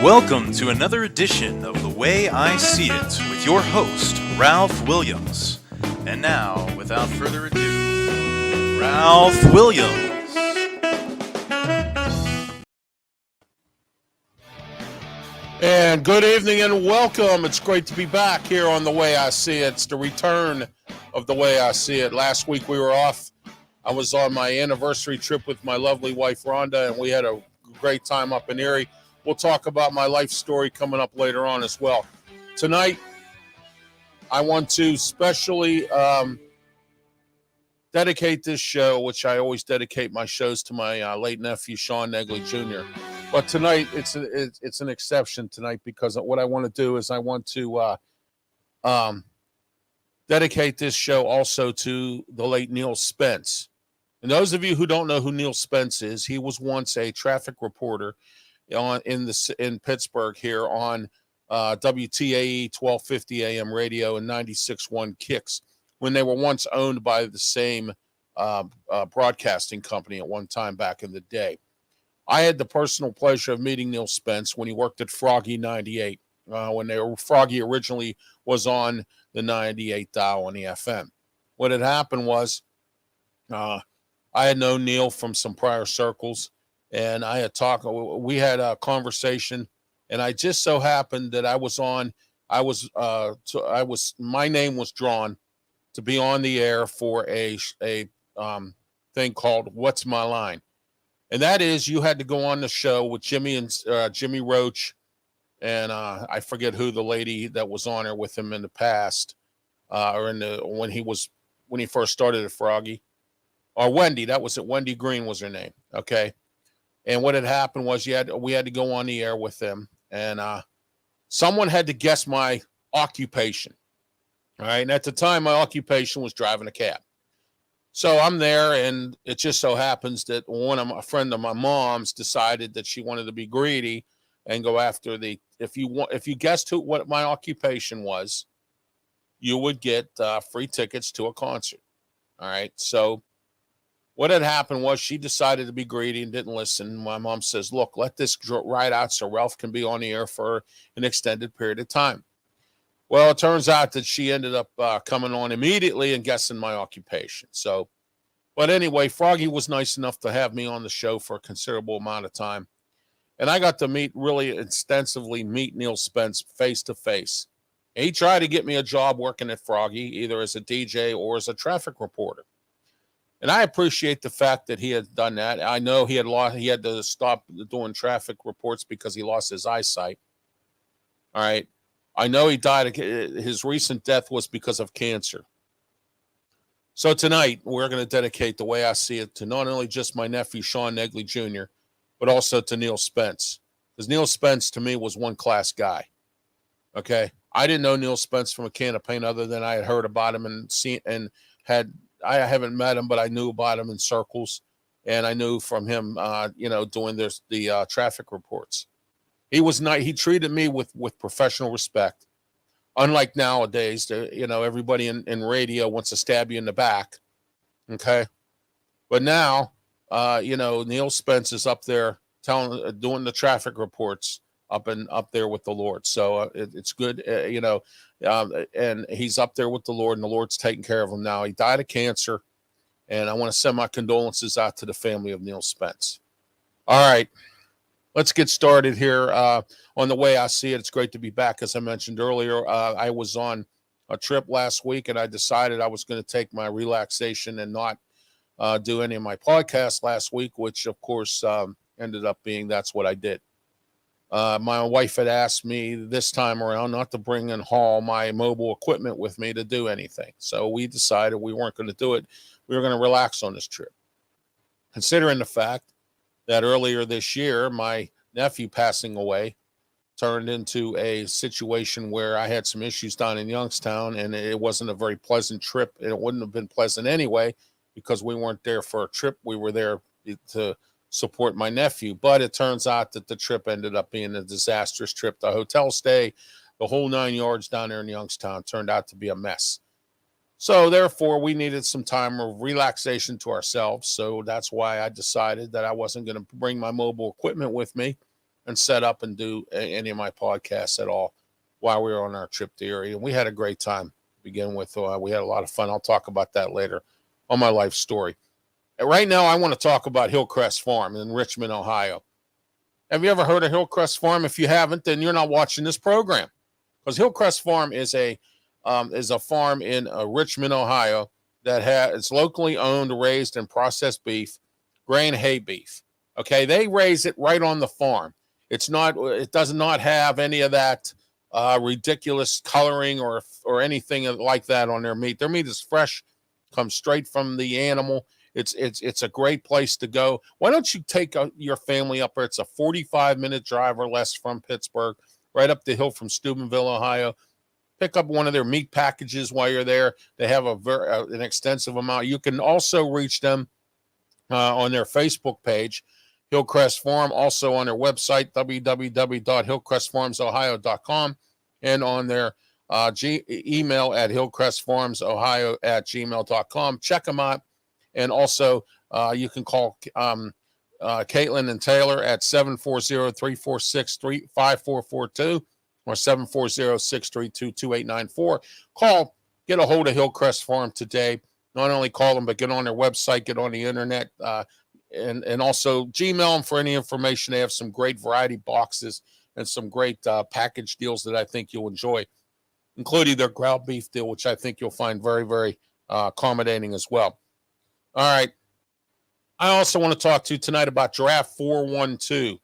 Welcome to another edition of The Way I See It with your host, Ralph Williams. And now, without further ado, Ralph Williams. And good evening and welcome. It's great to be back here on The Way I See It. It's the return of The Way I See It. Last week we were off. I was on my anniversary trip with my lovely wife, Rhonda, and we had a great time up in Erie. We'll talk about my life story coming up later on as well. Tonight, I want to specially dedicate this show, which I always dedicate my shows to my late nephew, Sean Negley Jr. But tonight, it's an exception tonight because what I want to do is I want to dedicate this show also to the late Neil Spence. And those of you who don't know who Neil Spence is, he was once a traffic reporter in Pittsburgh here on WTAE 1250 AM radio and 96.1 Kicks when they were once owned by the same broadcasting company at one time back in the day. I had the personal pleasure of meeting Neil Spence when he worked at Froggy 98, when Froggy originally was on the 98 dial on the FM. What had happened was I had known Neil from some prior circles, and we had a conversation, and I just so happened that my name was drawn to be on the air for a thing called What's My Line? And that is, you had to go on the show with Jimmy Roach, and I forget who the lady that was on there with him in the past, when he first started at Froggy, or Wendy. That was it. Wendy Green was her name. Okay. And what had happened was we had to go on the air with them, and someone had to guess my occupation. All right. And at the time, my occupation was driving a cab. So I'm there, and it just so happens that a friend of my mom's decided that she wanted to be greedy and go after if you guessed what my occupation was, you would get free tickets to a concert. All right. So what had happened was she decided to be greedy and didn't listen. My mom says, look, let this ride out so Ralph can be on the air for an extended period of time. Well, it turns out that she ended up coming on immediately and guessing my occupation. But anyway, Froggy was nice enough to have me on the show for a considerable amount of time. And I got to really extensively meet Neil Spence face to face. He tried to get me a job working at Froggy, either as a DJ or as a traffic reporter. And I appreciate the fact that he had done that. I know he had to stop doing traffic reports because he lost his eyesight. All right. I know he died. His recent death was because of cancer. So tonight, we're going to dedicate The Way I See It to not only just my nephew, Sean Negley Jr., but also to Neil Spence. Because Neil Spence, to me, was one class guy. Okay? I didn't know Neil Spence from a can of paint other than I had heard about him I haven't met him, but I knew about him in circles, and I knew from him, doing the traffic reports. He was nice. He treated me with professional respect. Unlike nowadays, everybody in radio wants to stab you in the back. Okay, but now, Neil Spence is up there doing the traffic reports up there with the Lord. So it's good, and he's up there with the Lord, and the Lord's taking care of him now. He died of cancer, and I want to send my condolences out to the family of Neil Spence. All right, let's get started here on The Way I See It. It's great to be back. As I mentioned earlier, I was on a trip last week, and I decided I was going to take my relaxation and not do any of my podcasts last week, which, of course, ended up being that's what I did. My wife had asked me this time around not to bring and haul my mobile equipment with me to do anything. So we decided we weren't going to do it. We were going to relax on this trip. Considering the fact that earlier this year, my nephew passing away turned into a situation where I had some issues down in Youngstown, and it wasn't a very pleasant trip. And it wouldn't have been pleasant anyway because we weren't there for a trip. We were there to support my nephew, but it turns out that the trip ended up being a disastrous trip. The hotel stay, the whole 9 yards down there in Youngstown turned out to be a mess. So therefore, we needed some time of relaxation to ourselves. So that's why I decided that I wasn't going to bring my mobile equipment with me. and set up and do any of my podcasts at all while we were on our trip to Erie. And we had a great time to begin with. We had a lot of fun. I'll talk about that later on my life story. And right now, I want to talk about Hillcrest Farm in Richmond, Ohio. Have you ever heard of Hillcrest Farm? If you haven't, then you're not watching this program, because Hillcrest Farm is a farm in Richmond, Ohio that it's locally owned, raised, and processed beef, grain hay beef. Okay, they raise it right on the farm. It does not have any of that ridiculous coloring or anything like that on their meat. Their meat is fresh, comes straight from the animal. It's a great place to go. Why don't you take your family up there? It's a 45-minute drive or less from Pittsburgh, right up the hill from Steubenville, Ohio. Pick up one of their meat packages while you're there. They have an extensive amount. You can also reach them on their Facebook page, Hillcrest Farm, also on their website, www.hillcrestfarmsohio.com, and on their email at hillcrestfarmsohio@gmail.com. Check them out. And also, you can call Caitlin and Taylor at 740-346-5442 or 740-632-2894. Call, get a hold of Hillcrest Farm today. Not only call them, but get on their website, get on the internet, and also Gmail them for any information. They have some great variety boxes and some great package deals that I think you'll enjoy, including their ground beef deal, which I think you'll find very, very accommodating as well. All right. I also want to talk to you tonight about Draft 412.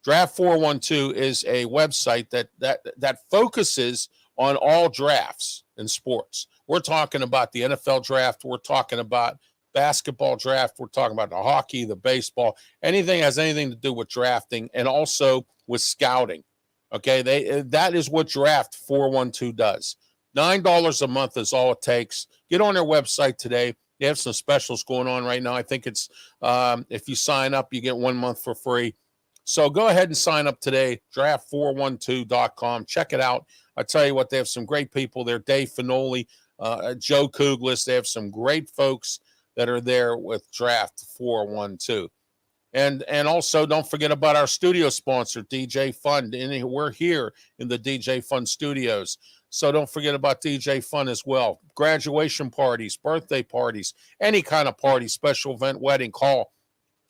Draft 412 is a website that focuses on all drafts in sports. We're talking about the NFL draft. We're talking about basketball draft. We're talking about the hockey, the baseball, anything has anything to do with drafting, and also with scouting. Okay, that is what Draft 412 does. $9 a month is all it takes. Get on their website today. They have some specials going on right now. I think it's if you sign up, you get 1 month for free. So go ahead and sign up today, draft412.com. Check it out. I tell you what, they have some great people there. Dave Finoli, Joe Kuglis. They have some great folks that are there with Draft 412. And also, don't forget about our studio sponsor, DJ Fun. And we're here in the DJ Fun studios. So don't forget about DJ Fun as well. Graduation parties, birthday parties, any kind of party, special event, wedding, call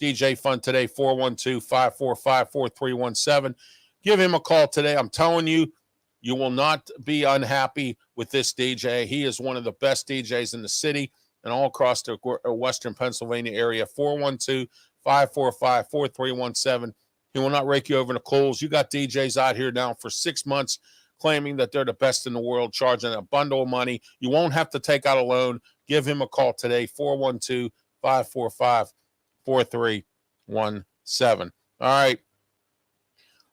DJ Fun today, 412-545-4317. Give him a call today. I'm telling you, you will not be unhappy with this DJ. He is one of the best DJs in the city and all across the western Pennsylvania area, 412-545-4317. He will not rake you over the coals. You got DJs out here now for 6 months claiming that they're the best in the world, charging a bundle of money. You won't have to take out a loan. Give him a call today, 412-545-4317. All right.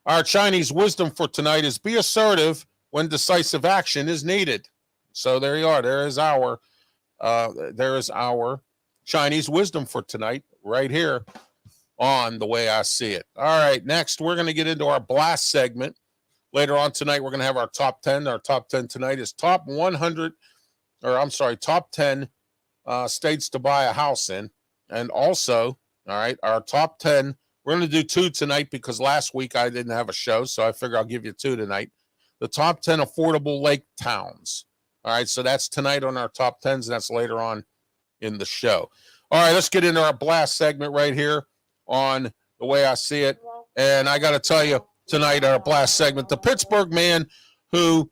Our Chinese wisdom for tonight is be assertive when decisive action is needed. So there you are. There is our Chinese wisdom for tonight right here on The Way I See It. All right. Next, we're going to get into our blast segment. Later on tonight, we're going to have our top 10. Our top 10 tonight is top 10 states to buy a house in. And also, all right, our top 10, we're going to do 2 tonight because last week I didn't have a show, so I figure I'll give you 2 tonight. The top 10 affordable lake towns. All right, so that's tonight on our top 10s, and that's later on in the show. All right, let's get into our blast segment right here on The Way I See It. And I got to tell you, tonight, our blast segment, the Pittsburgh man who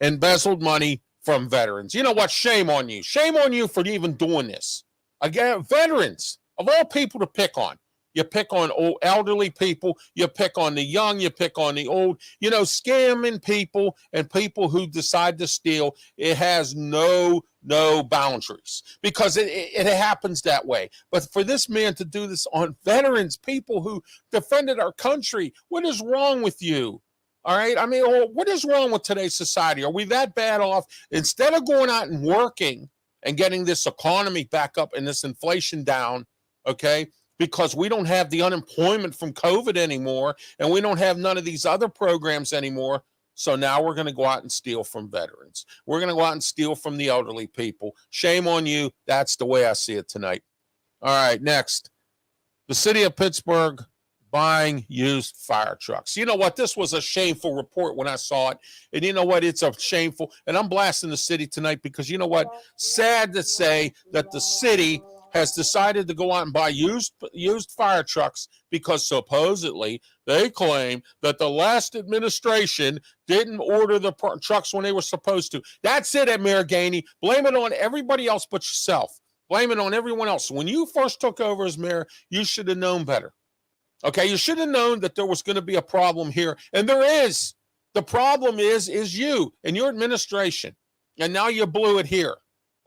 embezzled money from veterans. You know what? Shame on you. Shame on you for even doing this. Again, veterans, of all people to pick on. You pick on old elderly people. You pick on the young. You pick on the old. You know, scamming people and people who decide to steal. It has no boundaries because it happens that way. But for this man to do this on veterans, people who defended our country, what is wrong with you? All right. I mean, what is wrong with today's society? Are we that bad off? Instead of going out and working and getting this economy back up and this inflation down, okay, because we don't have the unemployment from COVID anymore, and we don't have none of these other programs anymore. So now we're going to go out and steal from veterans. We're going to go out and steal from the elderly people. Shame on you. That's the way I see it tonight. All right, next. The city of Pittsburgh buying used fire trucks. You know what? This was a shameful report when I saw it. And you know what? It's a shameful. And I'm blasting the city tonight because you know what? Sad to say that the city has decided to go out and buy used fire trucks because supposedly they claim that the last administration didn't order the trucks when they were supposed to. That's it, Mayor Gainey. Blame it on everybody else but yourself. Blame it on everyone else. When you first took over as mayor, you should have known better. Okay, you should have known that there was going to be a problem here, and there is. The problem is you and your administration, and now you blew it here.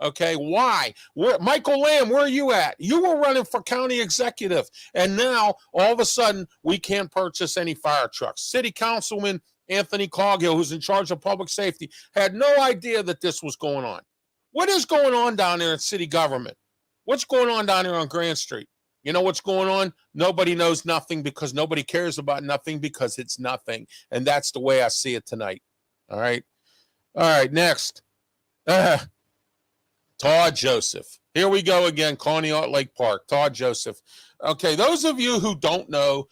Okay, why? Michael Lamb, where are you at? You were running for county executive, and now all of a sudden we can't purchase any fire trucks. City Councilman Anthony Coghill, who's in charge of public safety, had no idea that this was going on. What is going on down there in city government? What's going on down there on Grand Street? You know what's going on? Nobody knows nothing because nobody cares about nothing because it's nothing. And that's the way I see it tonight. All right. All right. Next. Todd Joseph. Here we go again. Conneaut Lake Park. Todd Joseph. Okay. Those of you who don't know,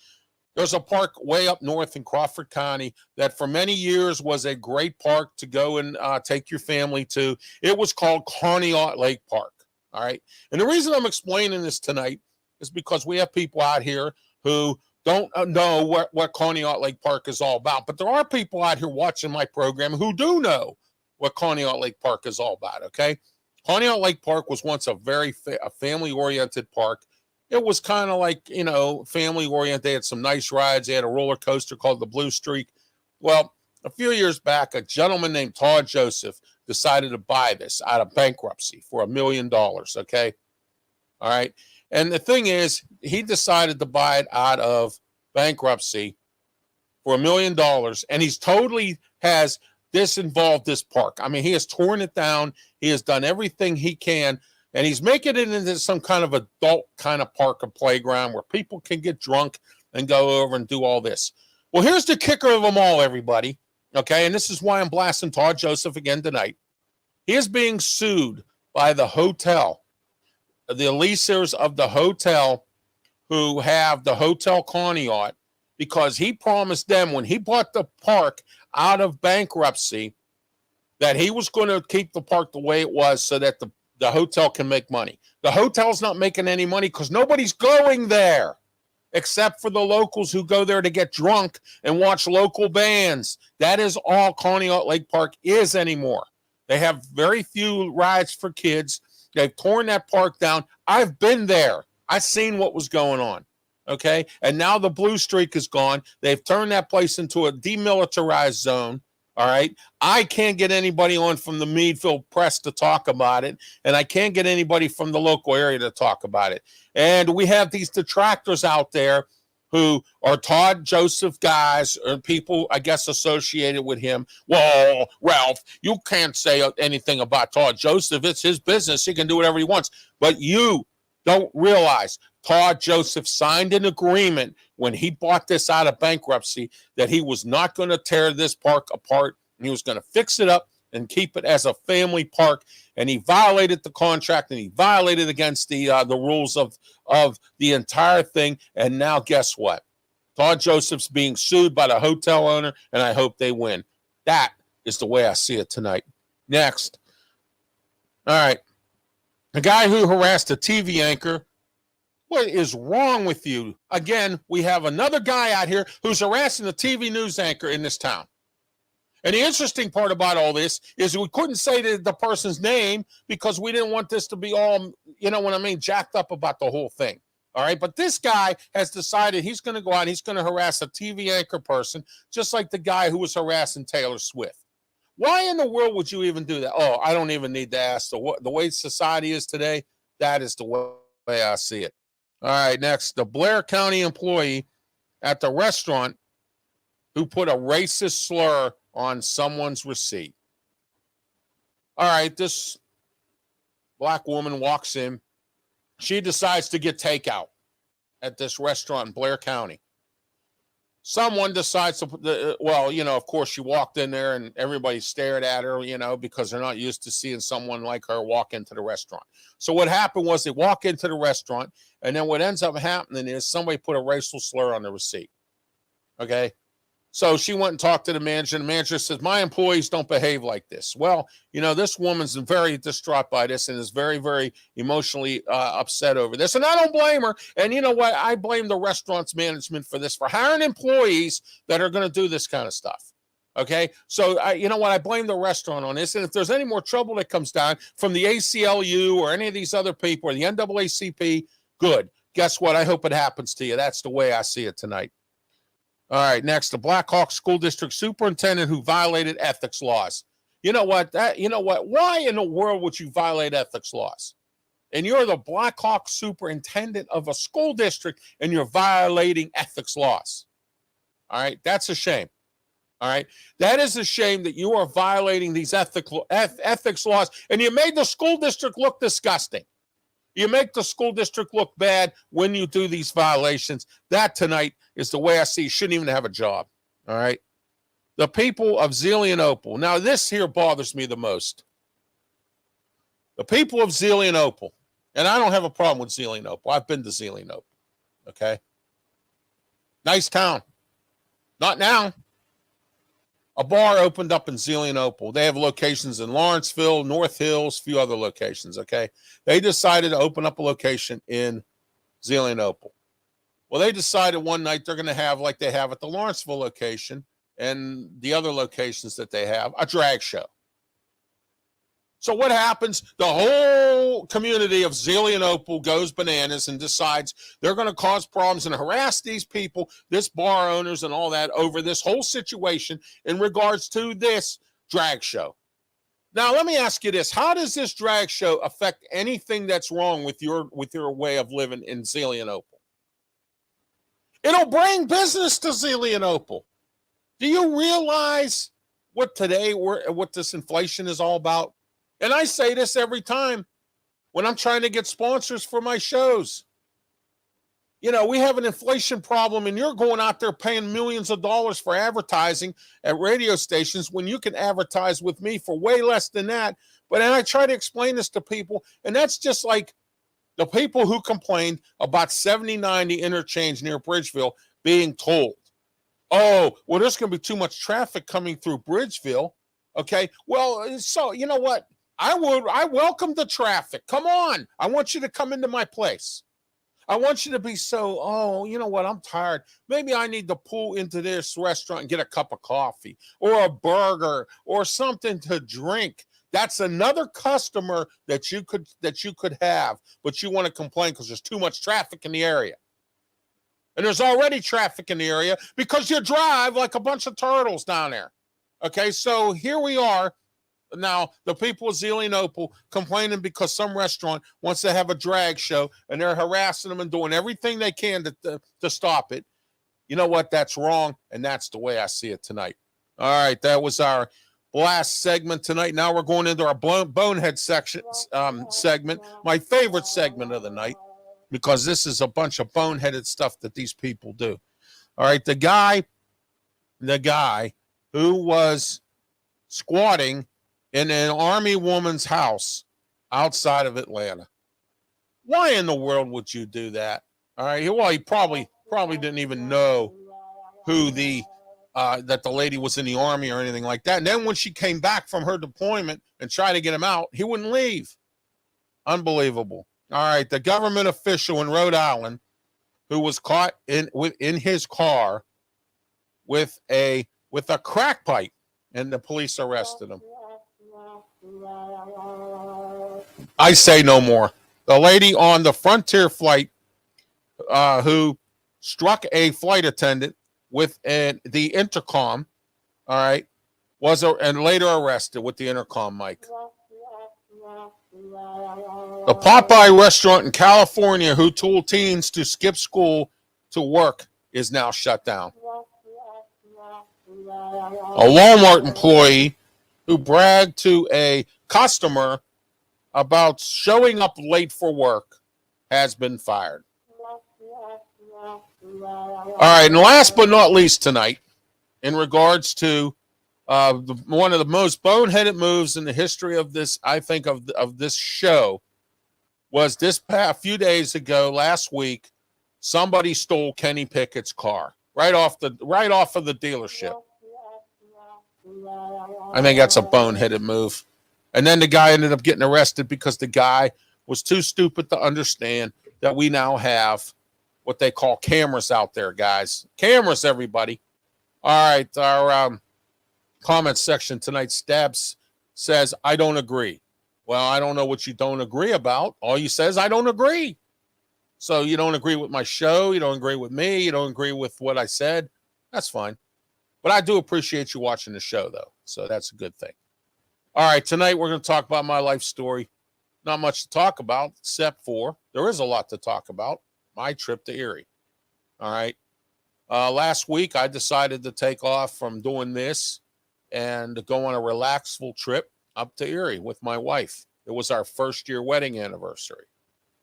there's a park way up north in Crawford County that for many years was a great park to go and take your family to. It was called Conneaut Lake Park. All right. And the reason I'm explaining this tonight is because we have people out here who don't know what Conneaut Lake Park is all about. But there are people out here watching my program who do know what Conneaut Lake Park is all about, okay? Conneaut Lake Park was once a very family-oriented park. It was kind of like, you know, family-oriented. They had some nice rides. They had a roller coaster called the Blue Streak. Well, a few years back, a gentleman named Todd Joseph decided to buy this out of bankruptcy for $1 million, okay? All right? And the thing is, he decided to buy it out of bankruptcy for $1 million, and he's totally has disinvolved this park. I mean, he has torn it down. He has done everything he can, and he's making it into some kind of adult kind of park or playground where people can get drunk and go over and do all this. Well, here's the kicker of them all, everybody, okay? And this is why I'm blasting Todd Joseph again tonight. He is being sued by the hotel, the leasers of the hotel who have the Hotel Conneaut, because he promised them when he bought the park out of bankruptcy that he was going to keep the park the way it was so that the hotel can make money. The hotel's not making any money because nobody's going there except for the locals who go there to get drunk and watch local bands. That is all Conneaut Lake Park is anymore. They have very few rides for kids. They've torn that park down. I've been there. I've seen what was going on. Okay. And now the Blue Streak is gone. They've turned that place into a demilitarized zone. All right. I can't get anybody on from the Meadville press to talk about it. And I can't get anybody from the local area to talk about it. And we have these detractors out there who are Todd Joseph guys or people, I guess, associated with him. Well, Ralph, you can't say anything about Todd Joseph. It's his business. He can do whatever he wants. But you don't realize Todd Joseph signed an agreement when he bought this out of bankruptcy that he was not going to tear this park apart. And he was going to fix it up and keep it as a family park. And he violated the contract and he violated against the rules of the entire thing. And now guess what? Todd Joseph's being sued by the hotel owner, and I hope they win. That is the way I see it tonight. Next. All right. A guy who harassed a TV anchor. What is wrong with you? Again, we have another guy out here who's harassing a TV news anchor in this town. And the interesting part about all this is we couldn't say the person's name because we didn't want this to be all, you know what I mean, jacked up about the whole thing. All right. But this guy has decided he's going to go out and he's going to harass a TV anchor person, just like the guy who was harassing Taylor Swift. Why in the world would you even do that? Oh, I don't even need to ask. The way society is today, that is the way I see it. All right, next, the Blair County employee at the restaurant who put a racist slur on someone's receipt. All right, this black woman walks in. She decides to get takeout at this restaurant in Blair County. Someone decides to, well, of course, she walked in there and everybody stared at her, because they're not used to seeing someone like her walk into the restaurant. So what happened was they walk into the restaurant, and then what ends up happening is somebody put a racial slur on the receipt. Okay. So she went and talked to the manager, and the manager says, my employees don't behave like this. Well, this woman's very distraught by this and is very, very emotionally upset over this. And I don't blame her. And you know what? I blame the restaurant's management for this, for hiring employees that are going to do this kind of stuff. Okay. So I blame the restaurant on this. And if there's any more trouble that comes down from the ACLU or any of these other people or the NAACP, good. Guess what? I hope it happens to you. That's the way I see it tonight. All right, next, the Black Hawk School District Superintendent who violated ethics laws. You know what? Why in the world would you violate ethics laws? And you're the Black Hawk Superintendent of a school district, and you're violating ethics laws. All right, that's a shame. All right, that is a shame that you are violating these ethics laws, and you made the school district look disgusting. You make the school district look bad when you do these violations. That tonight is the way I see. You shouldn't even have a job. All right. The people of Zelienople. Now, this here bothers me the most. The people of Zelienople. And I don't have a problem with Zelienople. I've been to Zelienople. Okay. Nice town. Not now. A bar opened up in Zelienople. They have locations in Lawrenceville, North Hills, a few other locations, okay? They decided to open up a location in Zelienople. Well, they decided one night they're going to have, like they have at the Lawrenceville location and the other locations that they have, a drag show. So what happens? The whole community of Zelienople goes bananas and decides they're going to cause problems and harass these people, this bar owners and all that, over this whole situation in regards to this drag show. Now, let me ask you this. How does this drag show affect anything that's wrong with your way of living in Zelienople? It'll bring business to Zelienople. Do you realize what this inflation is all about? And I say this every time when I'm trying to get sponsors for my shows. We have an inflation problem, and you're going out there paying millions of dollars for advertising at radio stations when you can advertise with me for way less than that. But I try to explain this to people, and that's just like the people who complained about 7090 interchange near Bridgeville being told, oh, well, there's going to be too much traffic coming through Bridgeville. Okay, well, so you know what? I welcome the traffic. Come on. I want you to come into my place. I want you to be you know what? I'm tired. Maybe I need to pull into this restaurant and get a cup of coffee or a burger or something to drink. That's another customer that you could have, but you want to complain because there's too much traffic in the area. And there's already traffic in the area because you drive like a bunch of turtles down there. Okay, so here we are. Now, the people of Zelienople complaining because some restaurant wants to have a drag show and they're harassing them and doing everything they can to stop it. You know what? That's wrong, and that's the way I see it tonight. All right, that was our last segment tonight. Now we're going into our bonehead segment, my favorite segment of the night, because this is a bunch of boneheaded stuff that these people do. All right, the guy who was squatting in an Army woman's house outside of Atlanta. Why in the world would you do that? All right. Well, he probably didn't even know who that the lady was in the Army or anything like that. And then when she came back from her deployment and tried to get him out, he wouldn't leave. Unbelievable. All right. The government official in Rhode Island who was caught in his car with a crack pipe, and the police arrested him. I say no more. The lady on the Frontier flight who struck a flight attendant with the intercom, all right, and later arrested with the intercom mic. The Popeye restaurant in California who told teens to skip school to work is now shut down. A Walmart employee who bragged to a customer about showing up late for work has been fired. All right, and last but not least tonight, in regards to one of the most boneheaded moves in the history of this, I think, of this show, was this past few days ago, last week, somebody stole Kenny Pickett's car right off of the dealership. I think that's a boneheaded move. And then the guy ended up getting arrested because the guy was too stupid to understand that we now have what they call cameras out there, guys. Cameras, everybody. All right, our comment section tonight, Stabs says, I don't agree. Well, I don't know what you don't agree about. All you say is, I don't agree. So you don't agree with my show. You don't agree with me. You don't agree with what I said. That's fine. But I do appreciate you watching the show, though. So that's a good thing. All right, tonight we're going to talk about my life story. Not much to talk about, except for there is a lot to talk about. My trip to Erie. All right. Last week, I decided to take off from doing this and go on a relaxful trip up to Erie with my wife. It was our first-year wedding anniversary.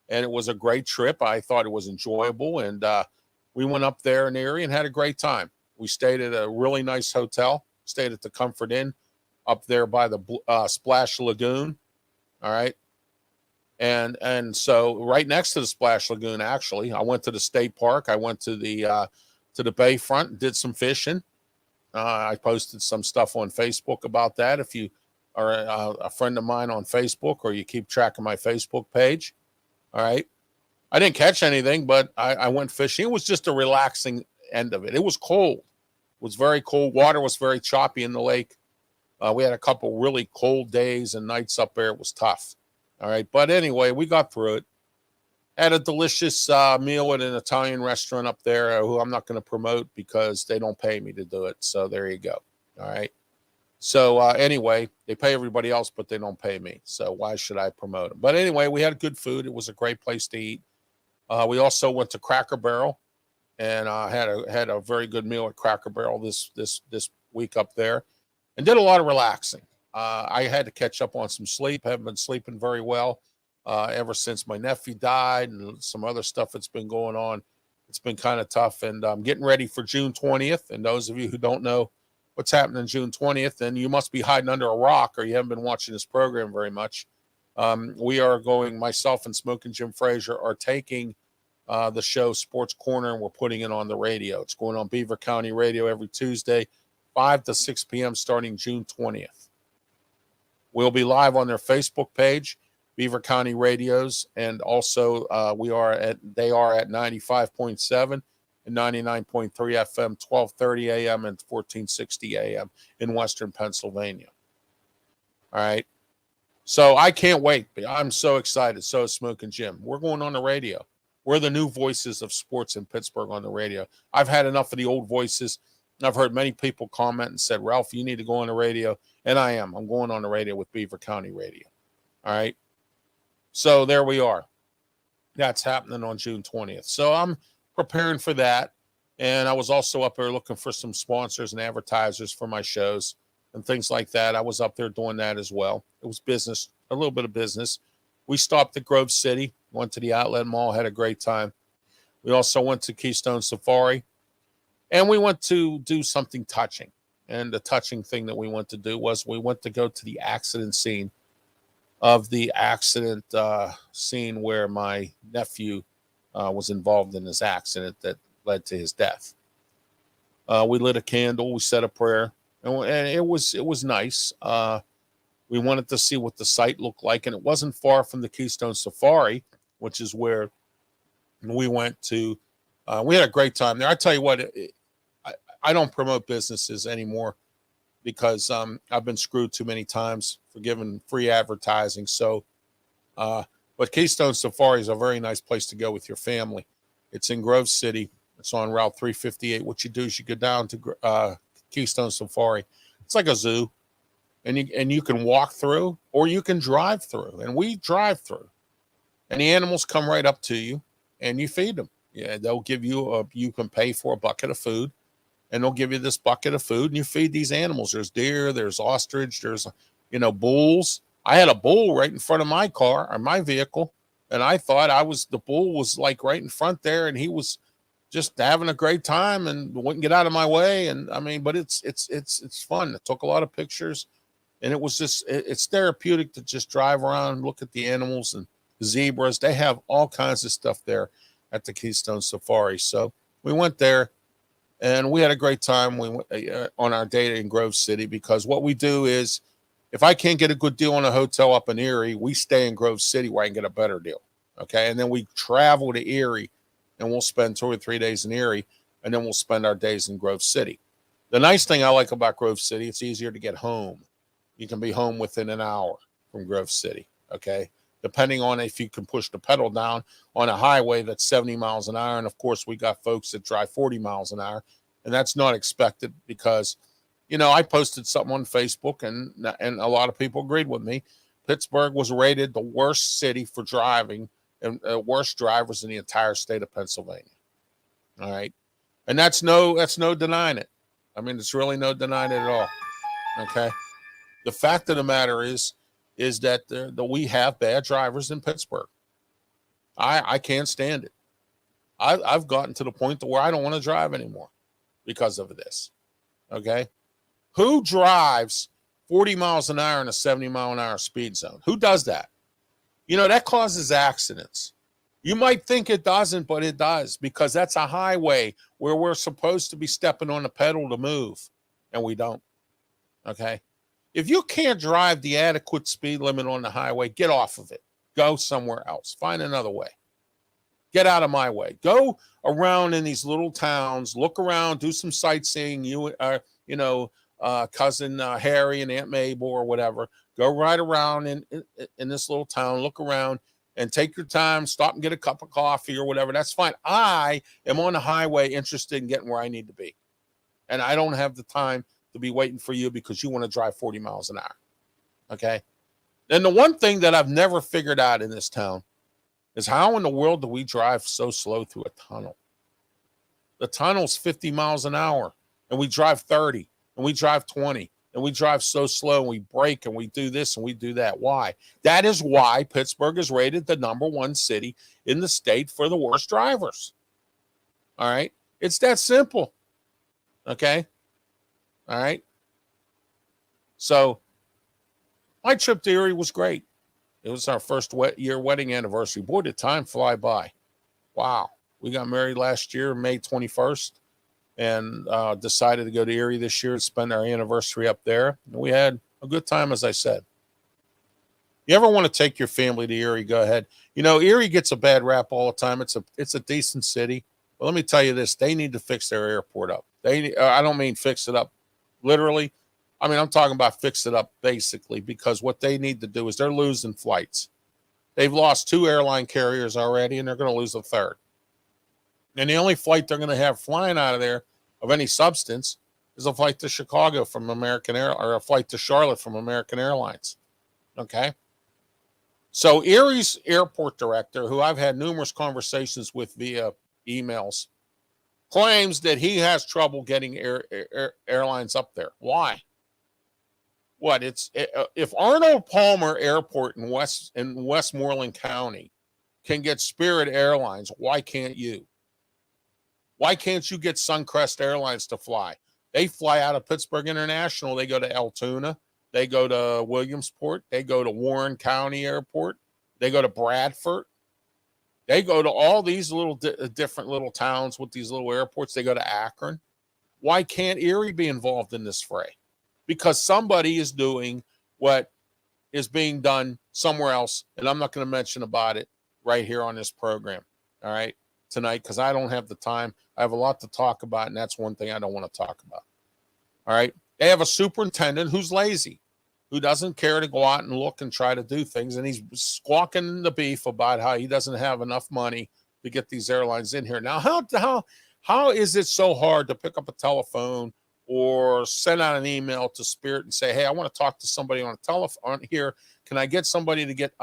And it was a great trip. I thought it was enjoyable. And we went up there in Erie and had a great time. We stayed at a really nice hotel, stayed at the Comfort Inn up there by the Splash Lagoon. All right. And so right next to the Splash Lagoon, actually, I went to the state park. I went to the bayfront and did some fishing. I posted some stuff on Facebook about that. If you are a friend of mine on Facebook or you keep track of my Facebook page, all right. I didn't catch anything, but I went fishing. It was just a relaxing end of it. It was cold. It was very cold. Water was very choppy in the lake. We had a couple really cold days and nights up there. It was tough. All right. But anyway, we got through it. Had a delicious meal at an Italian restaurant up there who I'm not going to promote because they don't pay me to do it. So there you go. All right. So anyway, they pay everybody else, but they don't pay me. So why should I promote them? But anyway, we had good food. It was a great place to eat. We also went to Cracker Barrel and had a very good meal at Cracker Barrel this week up there and did a lot of relaxing. I had to catch up on some sleep. Haven't been sleeping very well ever since my nephew died and some other stuff that's been going on. It's been kind of tough, and I'm getting ready for June 20th. And those of you who don't know what's happening June 20th, then you must be hiding under a rock or you haven't been watching this program very much. We are going, myself and Smoking Jim Frazier are taking the show Sports Corner, and we're putting it on the radio. It's going on Beaver County Radio every Tuesday, 5 to 6 p.m. starting June 20th. We'll be live on their Facebook page, Beaver County Radios, and also they are at 95.7 and 99.3 FM, 1230 AM and 1460 AM in Western Pennsylvania. All right. So I can't wait. I'm so excited. So is Smoking Jim. We're going on the radio. We're the new voices of sports in Pittsburgh on the radio. I've had enough of the old voices. I've heard many people comment and said, Ralph, you need to go on the radio. And I am. I'm going on the radio with Beaver County Radio. All right. So there we are. That's happening on June 20th. So I'm preparing for that. And I was also up there looking for some sponsors and advertisers for my shows and things like that. I was up there doing that as well. It was business, a little bit of business. We stopped at Grove City, went to the Outlet Mall, had a great time. We also went to Keystone Safari. And we went to do something touching. And the touching thing that we went to do was we went to go to the accident scene of the accident scene where my nephew was involved in this accident that led to his death. We lit a candle, we said a prayer, and it was nice. We wanted to see what the site looked like, and it wasn't far from the Keystone Safari, which is where we went to. We had a great time there. I tell you what, I don't promote businesses anymore because I've been screwed too many times for giving free advertising. So, but Keystone Safari is a very nice place to go with your family. It's in Grove City. It's on Route 358. What you do is you go down to Keystone Safari. It's like a zoo, and you can walk through or you can drive through. And we drive through, and the animals come right up to you, and you feed them. Yeah, they'll give you you can pay for a bucket of food, and they'll give you this bucket of food, and you feed these animals. There's deer, there's ostrich, there's bulls. I had a bull right in front of my car or my vehicle, and I thought the bull was like right in front there, and he was just having a great time and wouldn't get out of my way. And I mean, but it's fun. I took a lot of pictures, and it was just it's therapeutic to just drive around, look at the animals and the zebras. They have all kinds of stuff there at the Keystone Safari. So we went there, and we had a great time. We went on our day in Grove City, because what we do is, if I can't get a good deal on a hotel up in Erie, we stay in Grove City where I can get a better deal. Okay. And then we travel to Erie, and we'll spend 2 or 3 days in Erie, and then we'll spend our days in Grove City. The nice thing I like about Grove City, it's easier to get home. You can be home within an hour from Grove City. Okay. Depending on if you can push the pedal down on a highway that's 70 miles an hour. And of course, we got folks that drive 40 miles an hour, and that's not expected because, you know, I posted something on Facebook, and a lot of people agreed with me. Pittsburgh was rated the worst city for driving, and worst drivers in the entire state of Pennsylvania. All right. And that's no denying it. I mean, it's really no denying it at all. Okay. The fact of the matter is that we have bad drivers in Pittsburgh. I can't stand it. I've gotten to the point to where I don't want to drive anymore because of this. Okay. Who drives 40 miles an hour in a 70 mile an hour speed zone? Who does that? You know, that causes accidents. You might think it doesn't, but it does, because that's a highway where we're supposed to be stepping on the pedal to move, and we don't. Okay. If you can't drive the adequate speed limit on the highway, get off of it. Go somewhere else. Find another way. Get out of my way. Go around in these little towns. Look around. Do some sightseeing. Cousin Harry and Aunt Mabel or whatever. Go right around in this little town. Look around and take your time. Stop and get a cup of coffee or whatever. That's fine. I am on the highway interested in getting where I need to be. And I don't have the time to be waiting for you because you want to drive 40 miles an hour. Okay. And the one thing that I've never figured out in this town is how in the world do we drive so slow through a tunnel? The tunnel's 50 miles an hour, and we drive 30, and we drive 20, and we drive so slow, and we brake, and we do this, and we do that. Why? That is why Pittsburgh is rated the #1 city in the state for the worst drivers. All right. It's that simple. Okay. All right. So my trip to Erie was great. It was our first year wedding anniversary. Boy, did time fly by. Wow. We got married last year, May 21st, and decided to go to Erie this year and spend our anniversary up there. And we had a good time, as I said. You ever want to take your family to Erie, go ahead. You know, Erie gets a bad rap all the time. It's a decent city. But let me tell you this. They need to fix their airport up. I don't mean fix it up literally. I mean, I'm talking about fix it up basically, because what they need to do is they're losing flights. They've lost 2 airline carriers already, and they're going to lose a third. And the only flight they're going to have flying out of there of any substance is a flight to Chicago from American Air, or a flight to Charlotte from American Airlines. Okay. So Erie's airport director, who I've had numerous conversations with via emails, claims that he has trouble getting airlines up there. Why? What? If Arnold Palmer Airport in Westmoreland County can get Spirit Airlines, why can't you? Why can't you get Suncrest Airlines to fly? They fly out of Pittsburgh International. They go to Altoona. They go to Williamsport. They go to Warren County Airport. They go to Bradford. They go to all these little different little towns with these little airports. They go to Akron. Why can't Erie be involved in this fray? Because somebody is doing what is being done somewhere else, and I'm not going to mention about it right here on this program, all right, tonight, because I don't have the time. I have a lot to talk about, and that's one thing I don't want to talk about. All right. They have a superintendent who's lazy, who doesn't care to go out and look and try to do things. And he's squawking the beef about how he doesn't have enough money to get these airlines in here. Now, how is it so hard to pick up a telephone or send out an email to Spirit and say, hey, I want to talk to somebody on a telephone here. Can I get somebody to get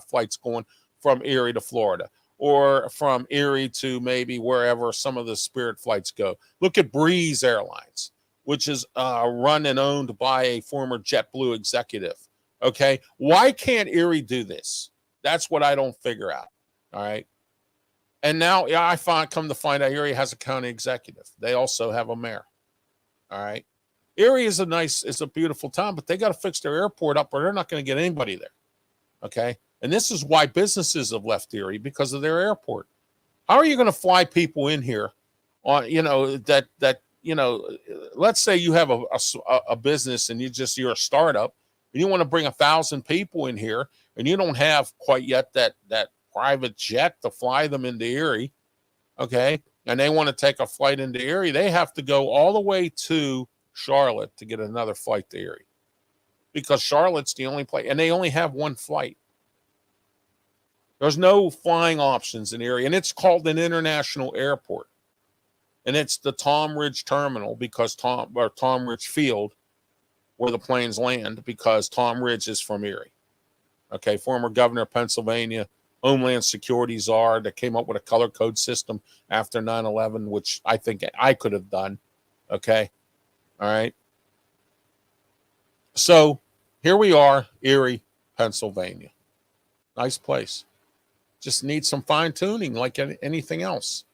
flights going from Erie to Florida, or from Erie to maybe wherever some of the Spirit flights go? Look at Breeze Airlines, which is run and owned by a former JetBlue executive. Okay. Why can't Erie do this? That's what I don't figure out. All right. And now come to find out Erie has a county executive. They also have a mayor. All right. Erie is a beautiful town, but they got to fix their airport up or they're not going to get anybody there. Okay. And this is why businesses have left Erie, because of their airport. How are you going to fly people in here on, let's say you have a business and you're a startup and you want to bring 1,000 people in here and you don't have quite yet that private jet to fly them into Erie. Okay. And they want to take a flight into Erie. They have to go all the way to Charlotte to get another flight to Erie, because Charlotte's the only place, and they only have one flight. There's no flying options in Erie, and it's called an international airport. And it's the Tom Ridge Terminal, because Tom Ridge Field, where the planes land, because Tom Ridge is from Erie. Okay, former governor of Pennsylvania, Homeland Security czar that came up with a color code system after 9/11, which I think I could have done. Okay, all right. So here we are, Erie, Pennsylvania. Nice place. Just needs some fine tuning like anything else.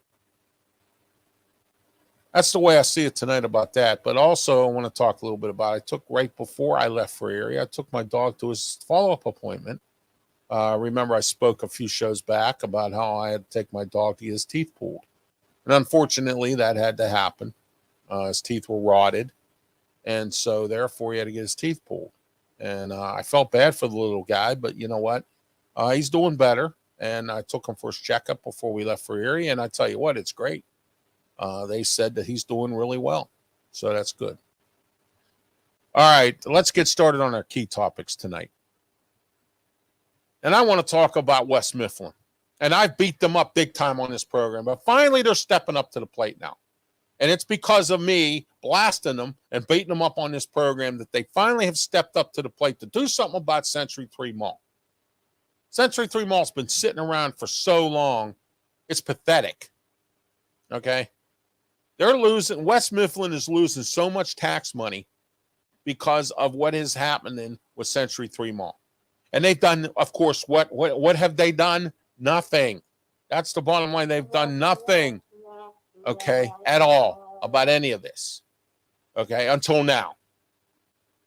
That's the way I see it tonight about that. But also I want to talk a little bit about, right before I left for Erie, I took my dog to his follow-up appointment. Remember I spoke a few shows back about how I had to take my dog to get his teeth pulled. And unfortunately that had to happen. His teeth were rotted. And so therefore he had to get his teeth pulled. And I felt bad for the little guy, but you know what? He's doing better. And I took him for his checkup before we left for Erie. And I tell you what, it's great. They said that he's doing really well. So that's good. All right, let's get started on our key topics tonight. And I want to talk about West Mifflin. And I've beat them up big time on this program. But finally, they're stepping up to the plate now. And it's because of me blasting them and beating them up on this program that they finally have stepped up to the plate to do something about Century 3 Mall. Century 3 Mall's been sitting around for so long, it's pathetic. Okay? They're losing, West Mifflin is losing so much tax money because of what is happening with Century 3 Mall. And they've done, of course, what have they done? Nothing. That's the bottom line. They've done nothing, okay, at all about any of this, okay, until now.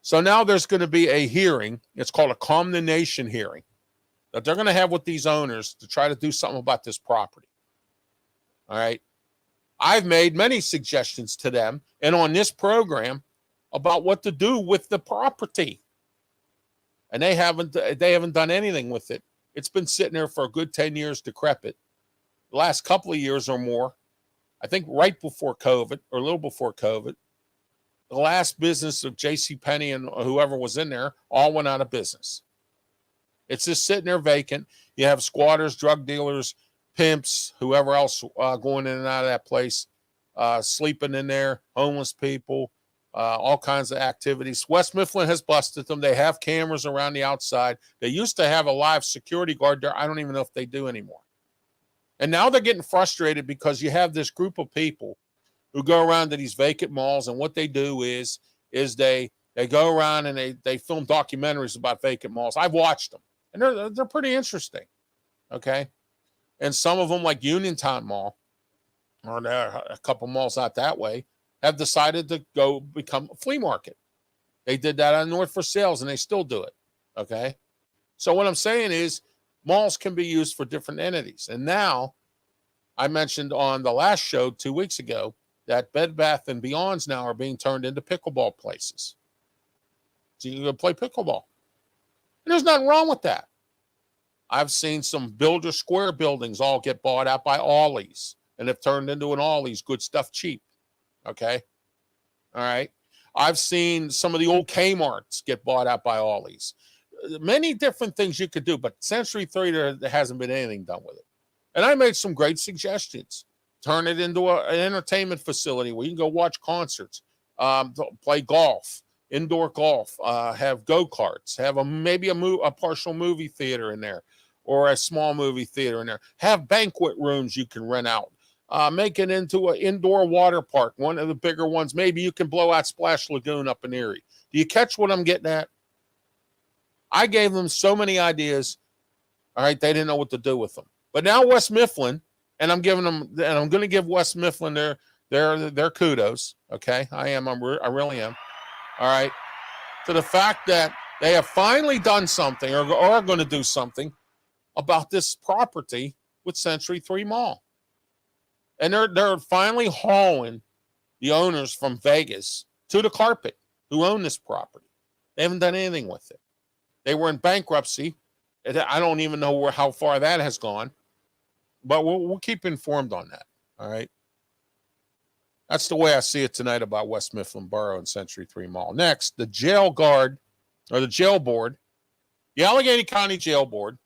So now there's going to be a hearing. It's called a condemnation hearing that they're going to have with these owners to try to do something about this property. All right. I've made many suggestions to them and on this program about what to do with the property. And they haven't done anything with it. It's been sitting there for a good 10 years decrepit. The last couple of years or more, I think right before COVID or a little before COVID, the last business of JCPenney and whoever was in there all went out of business. It's just sitting there vacant. You have squatters, drug dealers, pimps, whoever else going in and out of that place, sleeping in there, homeless people, all kinds of activities. West Mifflin has busted them. They have cameras around the outside. They used to have a live security guard there. I don't even know if they do anymore. And now they're getting frustrated because you have this group of people who go around to these vacant malls, and what they do is they go around and they film documentaries about vacant malls. I've watched them, and they're pretty interesting. Okay. And some of them, like Uniontown Mall, or there are a couple malls out that way, have decided to go become a flea market. They did that on North for Sales, and they still do it. Okay. So what I'm saying is malls can be used for different entities. And now I mentioned on the last show 2 weeks ago that Bed Bath and Beyonds now are being turned into pickleball places. So you can play pickleball. And there's nothing wrong with that. I've seen some Builder Square buildings all get bought out by Ollie's and have turned into an Ollie's, good stuff cheap. Okay. All right. I've seen some of the old Kmart's get bought out by Ollie's. Many different things you could do, but Century 3, there hasn't been anything done with it. And I made some great suggestions. Turn it into an entertainment facility where you can go watch concerts, play golf, indoor golf, have go-karts, have maybe a partial movie theater in there or a small movie theater in there. Have banquet rooms you can rent out. Make it into an indoor water park, one of the bigger ones. Maybe you can blow out Splash Lagoon up in Erie. Do you catch what I'm getting at? I gave them so many ideas. All right, they didn't know what to do with them. But now West Mifflin And I'm giving them, and I'm going to give West Mifflin their kudos. Okay, I really am. All right, to the fact that they have finally done something, or are going to do something about this property with Century 3 Mall, and they're finally hauling the owners from Vegas to the carpet who own this property. They haven't done anything with it. They were in bankruptcy. I don't even know how far that has gone, but we'll keep informed on that. All right. That's the way I see it tonight about West Mifflin Borough and Century 3 Mall. Next, the jail guard, or the jail board, the Allegheny County Jail Board,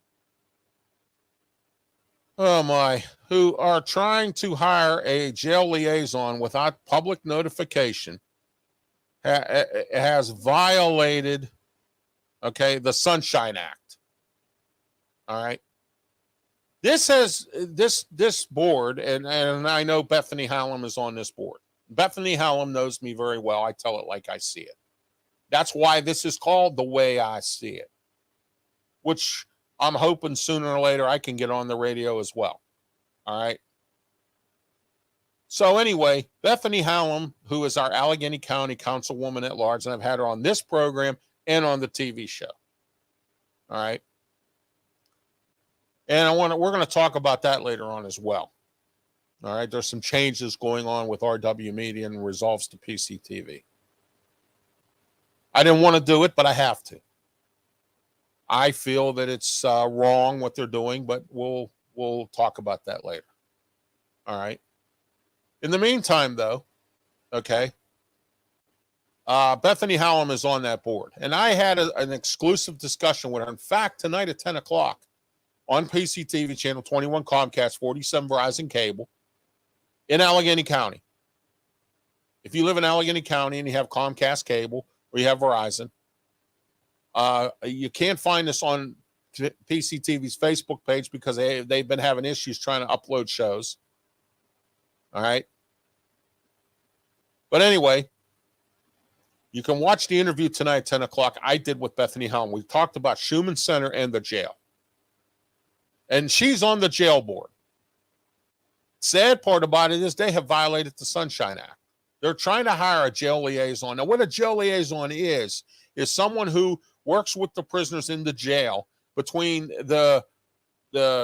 oh my, who are trying to hire a jail liaison without public notification, has violated, okay, the Sunshine Act. All right. This board, and I know Bethany Hallam is on this board. Bethany Hallam knows me very well. I tell it like I see it. That's why this is called The Way I See It, which I'm hoping sooner or later I can get on the radio as well. All right. So anyway, Bethany Hallam, who is our Allegheny County Councilwoman at large, and I've had her on this program and on the TV show. All right. And we're going to talk about that later on as well. All right. There's some changes going on with RW Media and resolves to PCTV. I didn't want to do it, but I have to. I feel that it's wrong what they're doing, but we'll talk about that later. All right. In the meantime, though, okay, Bethany Hallam is on that board, and I had an exclusive discussion with her. In fact, tonight at 10 o'clock on PCTV channel 21 Comcast 47 Verizon Cable in Allegheny County. If you live in Allegheny County and you have Comcast cable or you have Verizon, you can't find this on PCTV's Facebook page because they've been having issues trying to upload shows. All right. But anyway, you can watch the interview tonight at 10 o'clock. I did with Bethany Hallam. We talked about Schumann Center and the jail. And she's on the jail board. Sad part about it is they have violated the Sunshine Act. They're trying to hire a jail liaison. Now, what a jail liaison is someone who works with the prisoners in the jail between the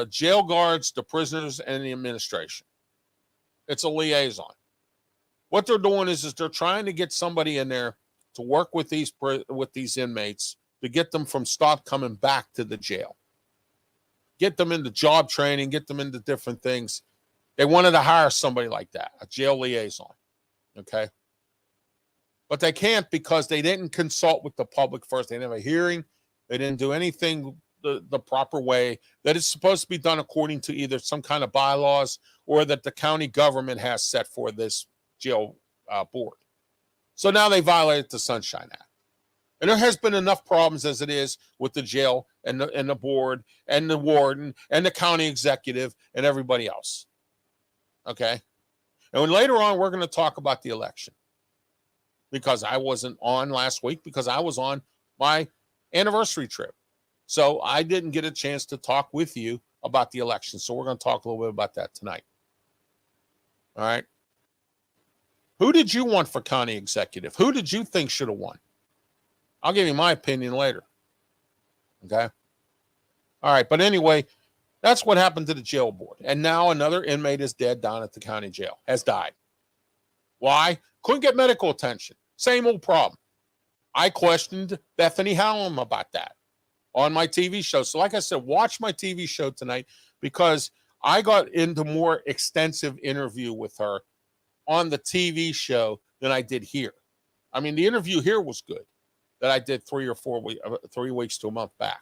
jail guards, the prisoners, and the administration. It's a liaison. What they're doing is they're trying to get somebody in there to work with these inmates to get them from stop coming back to the jail. Get them into job training, get them into different things. They wanted to hire somebody like that, a jail liaison. Okay. But they can't because they didn't consult with the public first. They didn't have a hearing. They didn't do anything the proper way that is supposed to be done according to either some kind of bylaws or that the county government has set for this jail board. So now they violated the Sunshine Act. And there has been enough problems as it is with the jail and the board and the warden and the county executive and everybody else. Okay. And later on, we're going to talk about the election because I wasn't on last week because I was on my anniversary trip. So I didn't get a chance to talk with you about the election. So we're going to talk a little bit about that tonight. All right. Who did you want for county executive? Who did you think should have won? I'll give you my opinion later. Okay. All right. But anyway, that's what happened to the jail board. And now another inmate is dead down at the county jail, has died. Why? Couldn't get medical attention. Same old problem. I questioned Bethany Hallam about that on my TV show. So like I said, watch my TV show tonight because I got into more extensive interview with her on the TV show than I did here. I mean, the interview here was good that I did 3 weeks to a month back.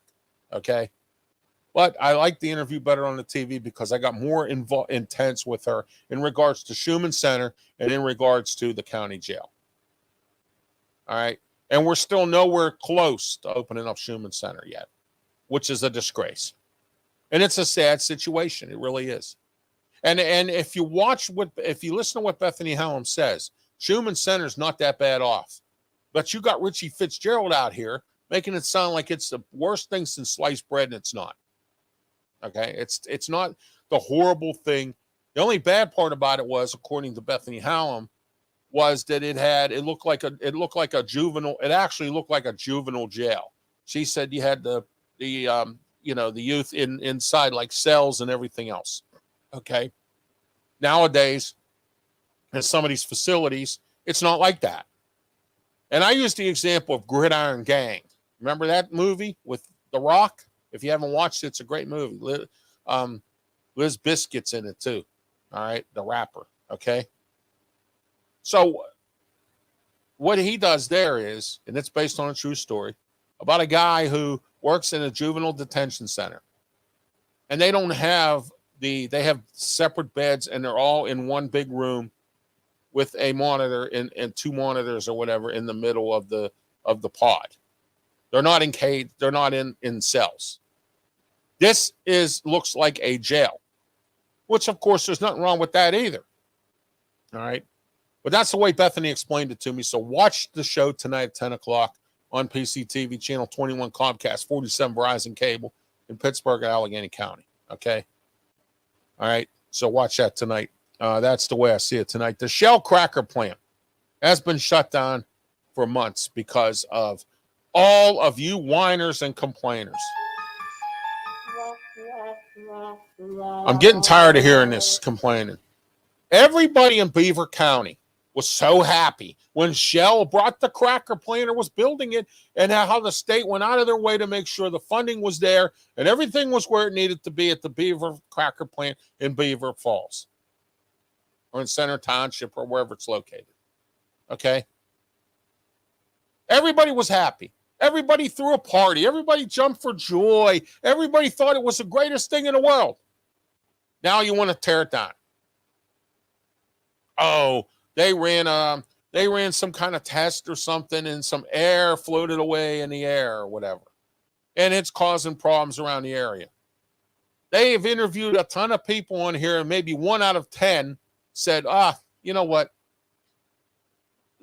Okay. But I like the interview better on the TV because I got more intense with her in regards to Schumann Center and in regards to the county jail. All right. And we're still nowhere close to opening up Schumann Center yet, which is a disgrace. And it's a sad situation. It really is. And if you listen to what Bethany Hallam says, Schumann Center's not that bad off. But you got Richie Fitzgerald out here making it sound like it's the worst thing since sliced bread, and it's not. Okay, it's not the horrible thing The only bad part about it was, according to Bethany Hallam, was that it looked like a juvenile. It actually looked like a juvenile jail. She said you had the youth inside like cells and everything else. Okay. Nowadays, in some of these facilities, it's not like that. And I use the example of Gridiron Gang. Remember that movie with The Rock? If you haven't watched it, it's a great movie. Liz Biscuit's in it too. All right, the rapper. Okay. So what he does there is, and it's based on a true story, about a guy who works in a juvenile detention center. And they don't have they have separate beds, and they're all in one big room with a monitor and two monitors or whatever in the middle of the pod. They're not in cage, they're not in cells. This looks like a jail, which of course there's nothing wrong with that either. All right. But that's the way Bethany explained it to me. So watch the show tonight at 10 o'clock on PCTV, channel 21 Comcast, 47 Verizon Cable in Pittsburgh and Allegheny County. Okay. All right. So watch that tonight. That's the way I see it tonight. The Shell Cracker plant has been shut down for months because of all of you whiners and complainers. I'm getting tired of hearing this complaining. Everybody in Beaver County was so happy when Shell brought the cracker plant or was building it, and how the state went out of their way to make sure the funding was there and everything was where it needed to be at the Beaver cracker plant in Beaver Falls or in Center Township or wherever it's located. Okay? Everybody was happy. Everybody threw a party. Everybody jumped for joy. Everybody thought it was the greatest thing in the world. Now you want to tear it down. Oh, they ran some kind of test or something, and some air floated away in the air or whatever. And it's causing problems around the area. They have interviewed a ton of people on here, and maybe 1 out of 10 said, you know what?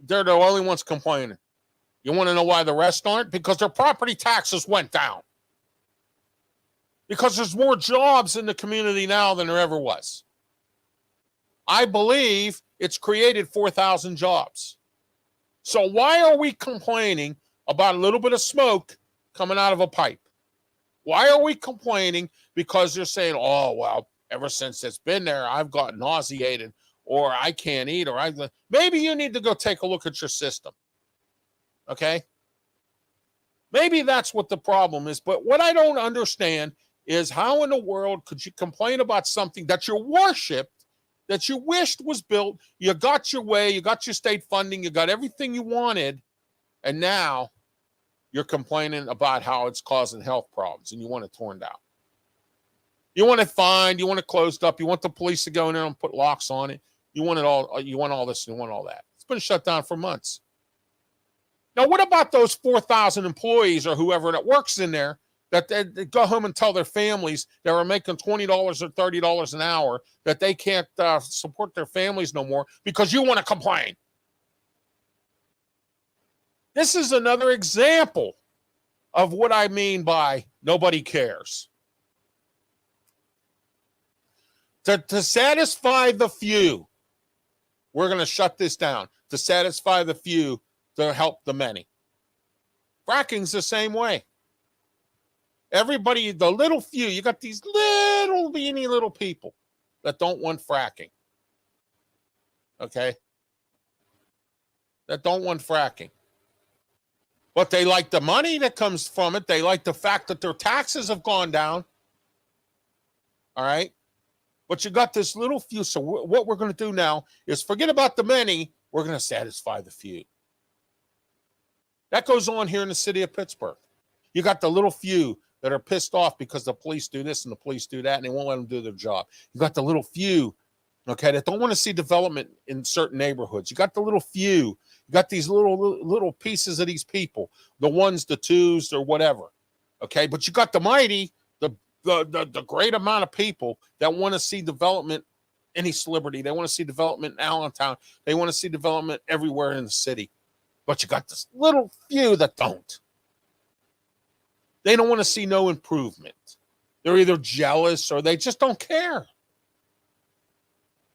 They're the only ones complaining. You want to know why the rest aren't? Because their property taxes went down. Because there's more jobs in the community now than there ever was. I believe it's created 4,000 jobs. So why are we complaining about a little bit of smoke coming out of a pipe? Why are we complaining because they're saying, oh, well, ever since it's been there, I've got nauseated, or I can't eat, or maybe you need to go take a look at your system. Okay? Maybe that's what the problem is. But what I don't understand is how in the world could you complain about something that you worshipped, that you wished was built, you got your way, you got your state funding, you got everything you wanted, and now you're complaining about how it's causing health problems and you want it torn down. You want it fined, you want it closed up, you want the police to go in there and put locks on it. You want all this, you want all that. It's been shut down for months. Now, what about those 4,000 employees or whoever that works in there that they go home and tell their families that are making $20 or $30 an hour that they can't support their families no more because you want to complain? This is another example of what I mean by nobody cares. To satisfy the few, we're going to shut this down. To satisfy the few, to help the many. Fracking's the same way. Everybody, the little few, you got these little beanie little people that don't want fracking. Okay? That don't want fracking. But they like the money that comes from it. They like the fact that their taxes have gone down. All right? But you got this little few. So what we're going to do now is forget about the many. We're going to satisfy the few. That goes on here in the city of Pittsburgh. You got the little few that are pissed off because the police do this and the police do that, and they won't let them do their job. You got the little few, okay, that don't want to see development in certain neighborhoods. You got the little few. You got these little pieces of these people, the ones, the twos, or whatever, okay? But you got the mighty, the great amount of people that want to see development in East Liberty. They want to see development in Allentown. They want to see development everywhere in the city. But you got this little few that don't. They don't want to see no improvement. They're either jealous or they just don't care.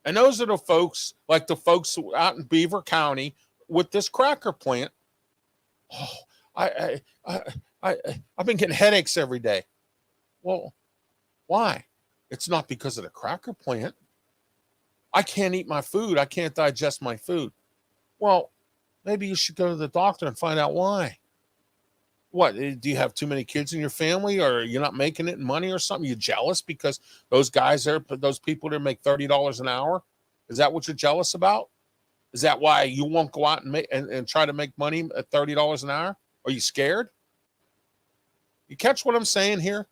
And those are the folks, like the folks out in Beaver County with this cracker plant. Oh, I've been getting headaches every day. Well, why? It's not because of the cracker plant. I can't eat my food. I can't digest my food. Well, maybe you should go to the doctor and find out why. What, do you have too many kids in your family, or you're not making it in money or something? You jealous because those people there make $30 an hour? Is that what you're jealous about? Is that why you won't go out and make and try to make money at $30 an hour? Are you scared? You catch what I'm saying here?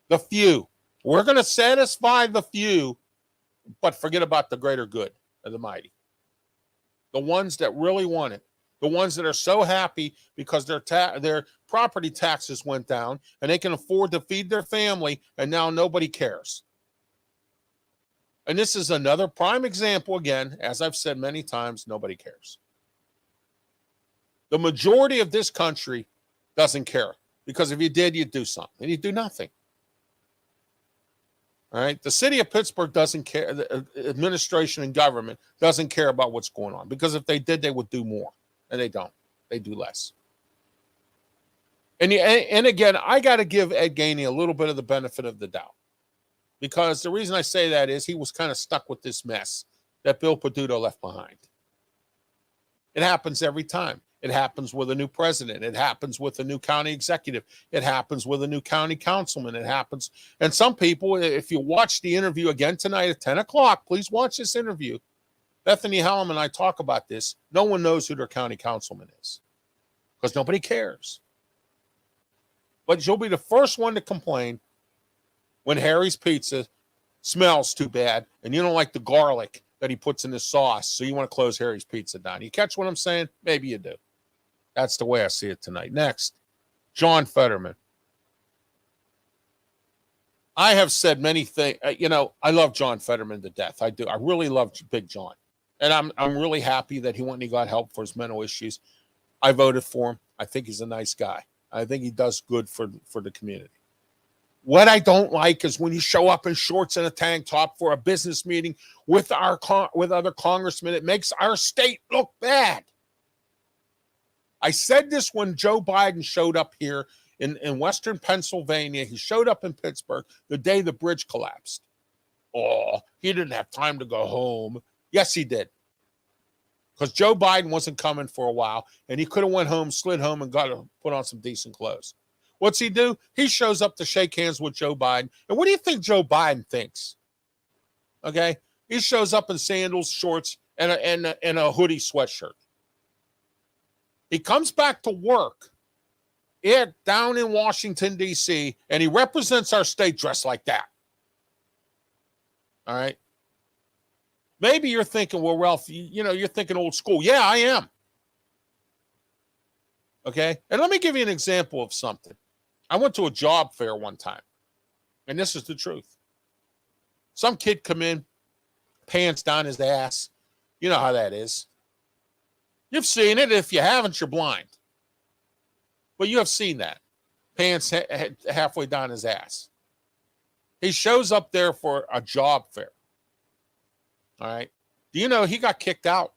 The few. We're going to satisfy the few, but forget about the greater good of the mighty. The ones that really want it. The ones that are so happy because their property taxes went down and they can afford to feed their family, and now nobody cares. And this is another prime example, again, as I've said many times, nobody cares. The majority of this country doesn't care, because if you did, you'd do something, and you do nothing. All right? The city of Pittsburgh doesn't care. The administration and government doesn't care about what's going on, because if they did, they would do more. And they don't. They do less. And again, I got to give Ed Gainey a little bit of the benefit of the doubt, because the reason I say that is he was kind of stuck with this mess that Bill Peduto left behind. It happens every time. It happens with a new president. It happens with a new county executive. It happens with a new county councilman. It happens. And some people, if you watch the interview again tonight at 10 o'clock, please watch this interview. Bethany Hallam and I talk about this. No one knows who their county councilman is, because nobody cares. But you'll be the first one to complain when Harry's Pizza smells too bad and you don't like the garlic that he puts in his sauce, so you want to close Harry's Pizza down. You catch what I'm saying? Maybe you do. That's the way I see it tonight. Next, John Fetterman. I have said many things. I love John Fetterman to death. I do. I really love Big John. And I'm really happy that he went and he got help for his mental issues. I voted for him. I think he's a nice guy. I think he does good for the community. What I don't like is when you show up in shorts and a tank top for a business meeting with other congressmen. It makes our state look bad. I said this when Joe Biden showed up here in Western Pennsylvania. He showed up in Pittsburgh the day the bridge collapsed. Oh, he didn't have time to go home. Yes, he did. Because Joe Biden wasn't coming for a while, and he could have went home, slid home, and got to put on some decent clothes. What's he do? He shows up to shake hands with Joe Biden. And what do you think Joe Biden thinks? Okay? He shows up in sandals, shorts, and a hoodie sweatshirt. He comes back to work down in Washington, D.C., and he represents our state dressed like that. All right? Maybe you're thinking, well, Ralph, you're thinking old school. Yeah, I am. Okay? And let me give you an example of something. I went to a job fair one time, and this is the truth. Some kid come in, pants down his ass. You know how that is. You've seen it. If you haven't, you're blind. But you have seen that. Pants halfway down his ass. He shows up there for a job fair. All right. Do you know he got kicked out?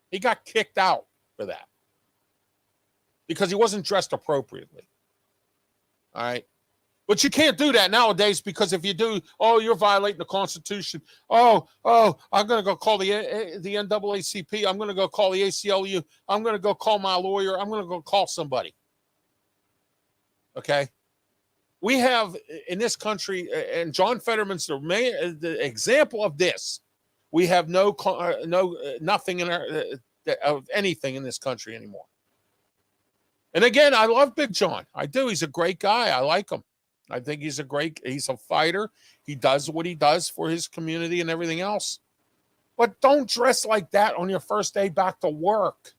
He got kicked out for that because he wasn't dressed appropriately. All right. But you can't do that nowadays, because if you do, you're violating the Constitution. I'm going to go call the NAACP. I'm going to go call the ACLU. I'm going to go call my lawyer. I'm going to go call somebody. Okay. We have in this country, and John Fetterman's the example of this. We have nothing in of anything in this country anymore. And again, I love Big John. I do. He's a great guy. I like him. I think he's a fighter. He does what he does for his community and everything else. But don't dress like that on your first day back to work,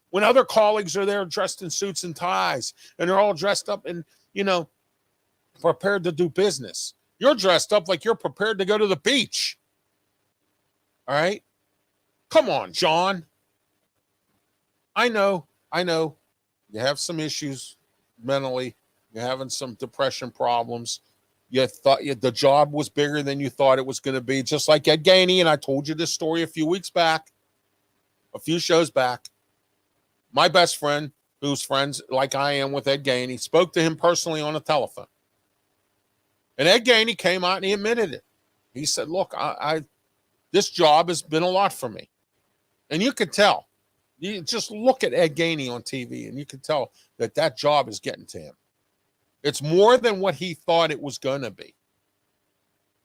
when other colleagues are there dressed in suits and ties, and they're all dressed up and, prepared to do business. You're dressed up like you're prepared to go to the beach. All right? Come on, John. I know. You have some issues mentally. You're having some depression problems. You thought the job was bigger than you thought it was going to be, just like Ed Gainey. And I told you this story a few shows back. My best friend, who's friends like I am with Ed Gainey, spoke to him personally on the telephone. And Ed Gainey came out and he admitted it. He said, look, this job has been a lot for me. And you could tell. You just look at Ed Gainey on TV and you can tell that job is getting to him. It's more than what he thought it was going to be.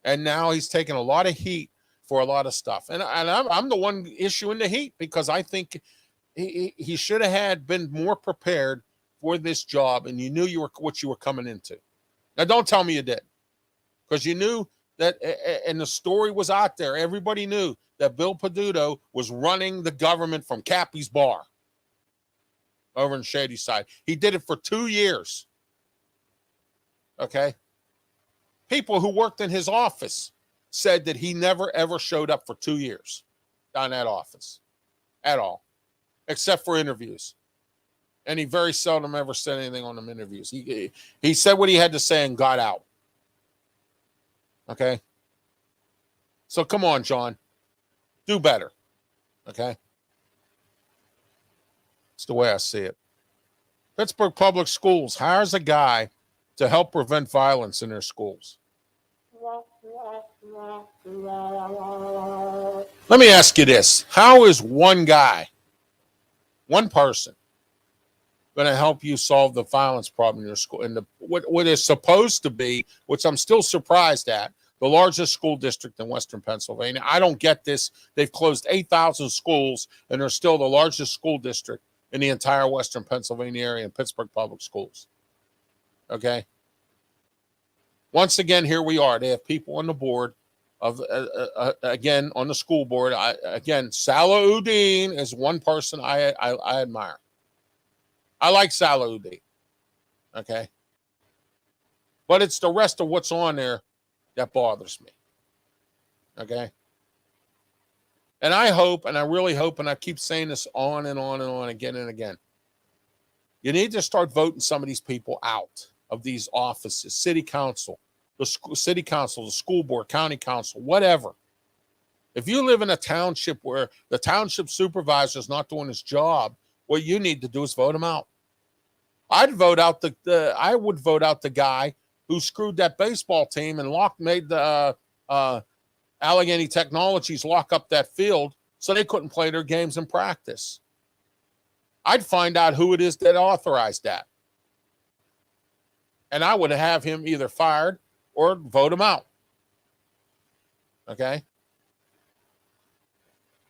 And now he's taking a lot of heat for a lot of stuff. And I'm the one issuing the heat because I think he should have been more prepared for this job, and you knew what you were coming into. Now, don't tell me you did, because you knew that, and the story was out there. Everybody knew that Bill Peduto was running the government from Cappy's Bar over in Shadyside. He did it for 2 years. Okay? People who worked in his office said that he never, ever showed up for 2 years down that office at all, except for interviews. And he very seldom ever said anything on them interviews. He said what he had to say and got out. Okay? So come on, John. Do better. Okay? It's the way I see it. Pittsburgh Public Schools hires a guy to help prevent violence in their schools. Let me ask you this. How is one guy, one person, going to help you solve the violence problem in your school? And what is supposed to be, which I'm still surprised at, the largest school district in Western Pennsylvania. I don't get this. They've closed 8,000 schools, and they're still the largest school district in the entire Western Pennsylvania area in Pittsburgh Public Schools. Okay? Once again, here we are. They have people on the board of, again, on the school board. Salahuddin is one person I admire. I like Salahuddin. Okay? But it's the rest of what's on there that bothers me. Okay? And I hope, and I really hope, and I keep saying this on and on and on again and again, you need to start voting some of these people out of these offices, city council, the school board, county council, whatever. If you live in a township where the township supervisor is not doing his job, what you need to do is vote him out. I would vote out the guy who screwed that baseball team and made the Allegheny Technologies lock up that field so they couldn't play their games in practice. I'd find out who it is that authorized that. And I would have him either fired or vote him out. Okay?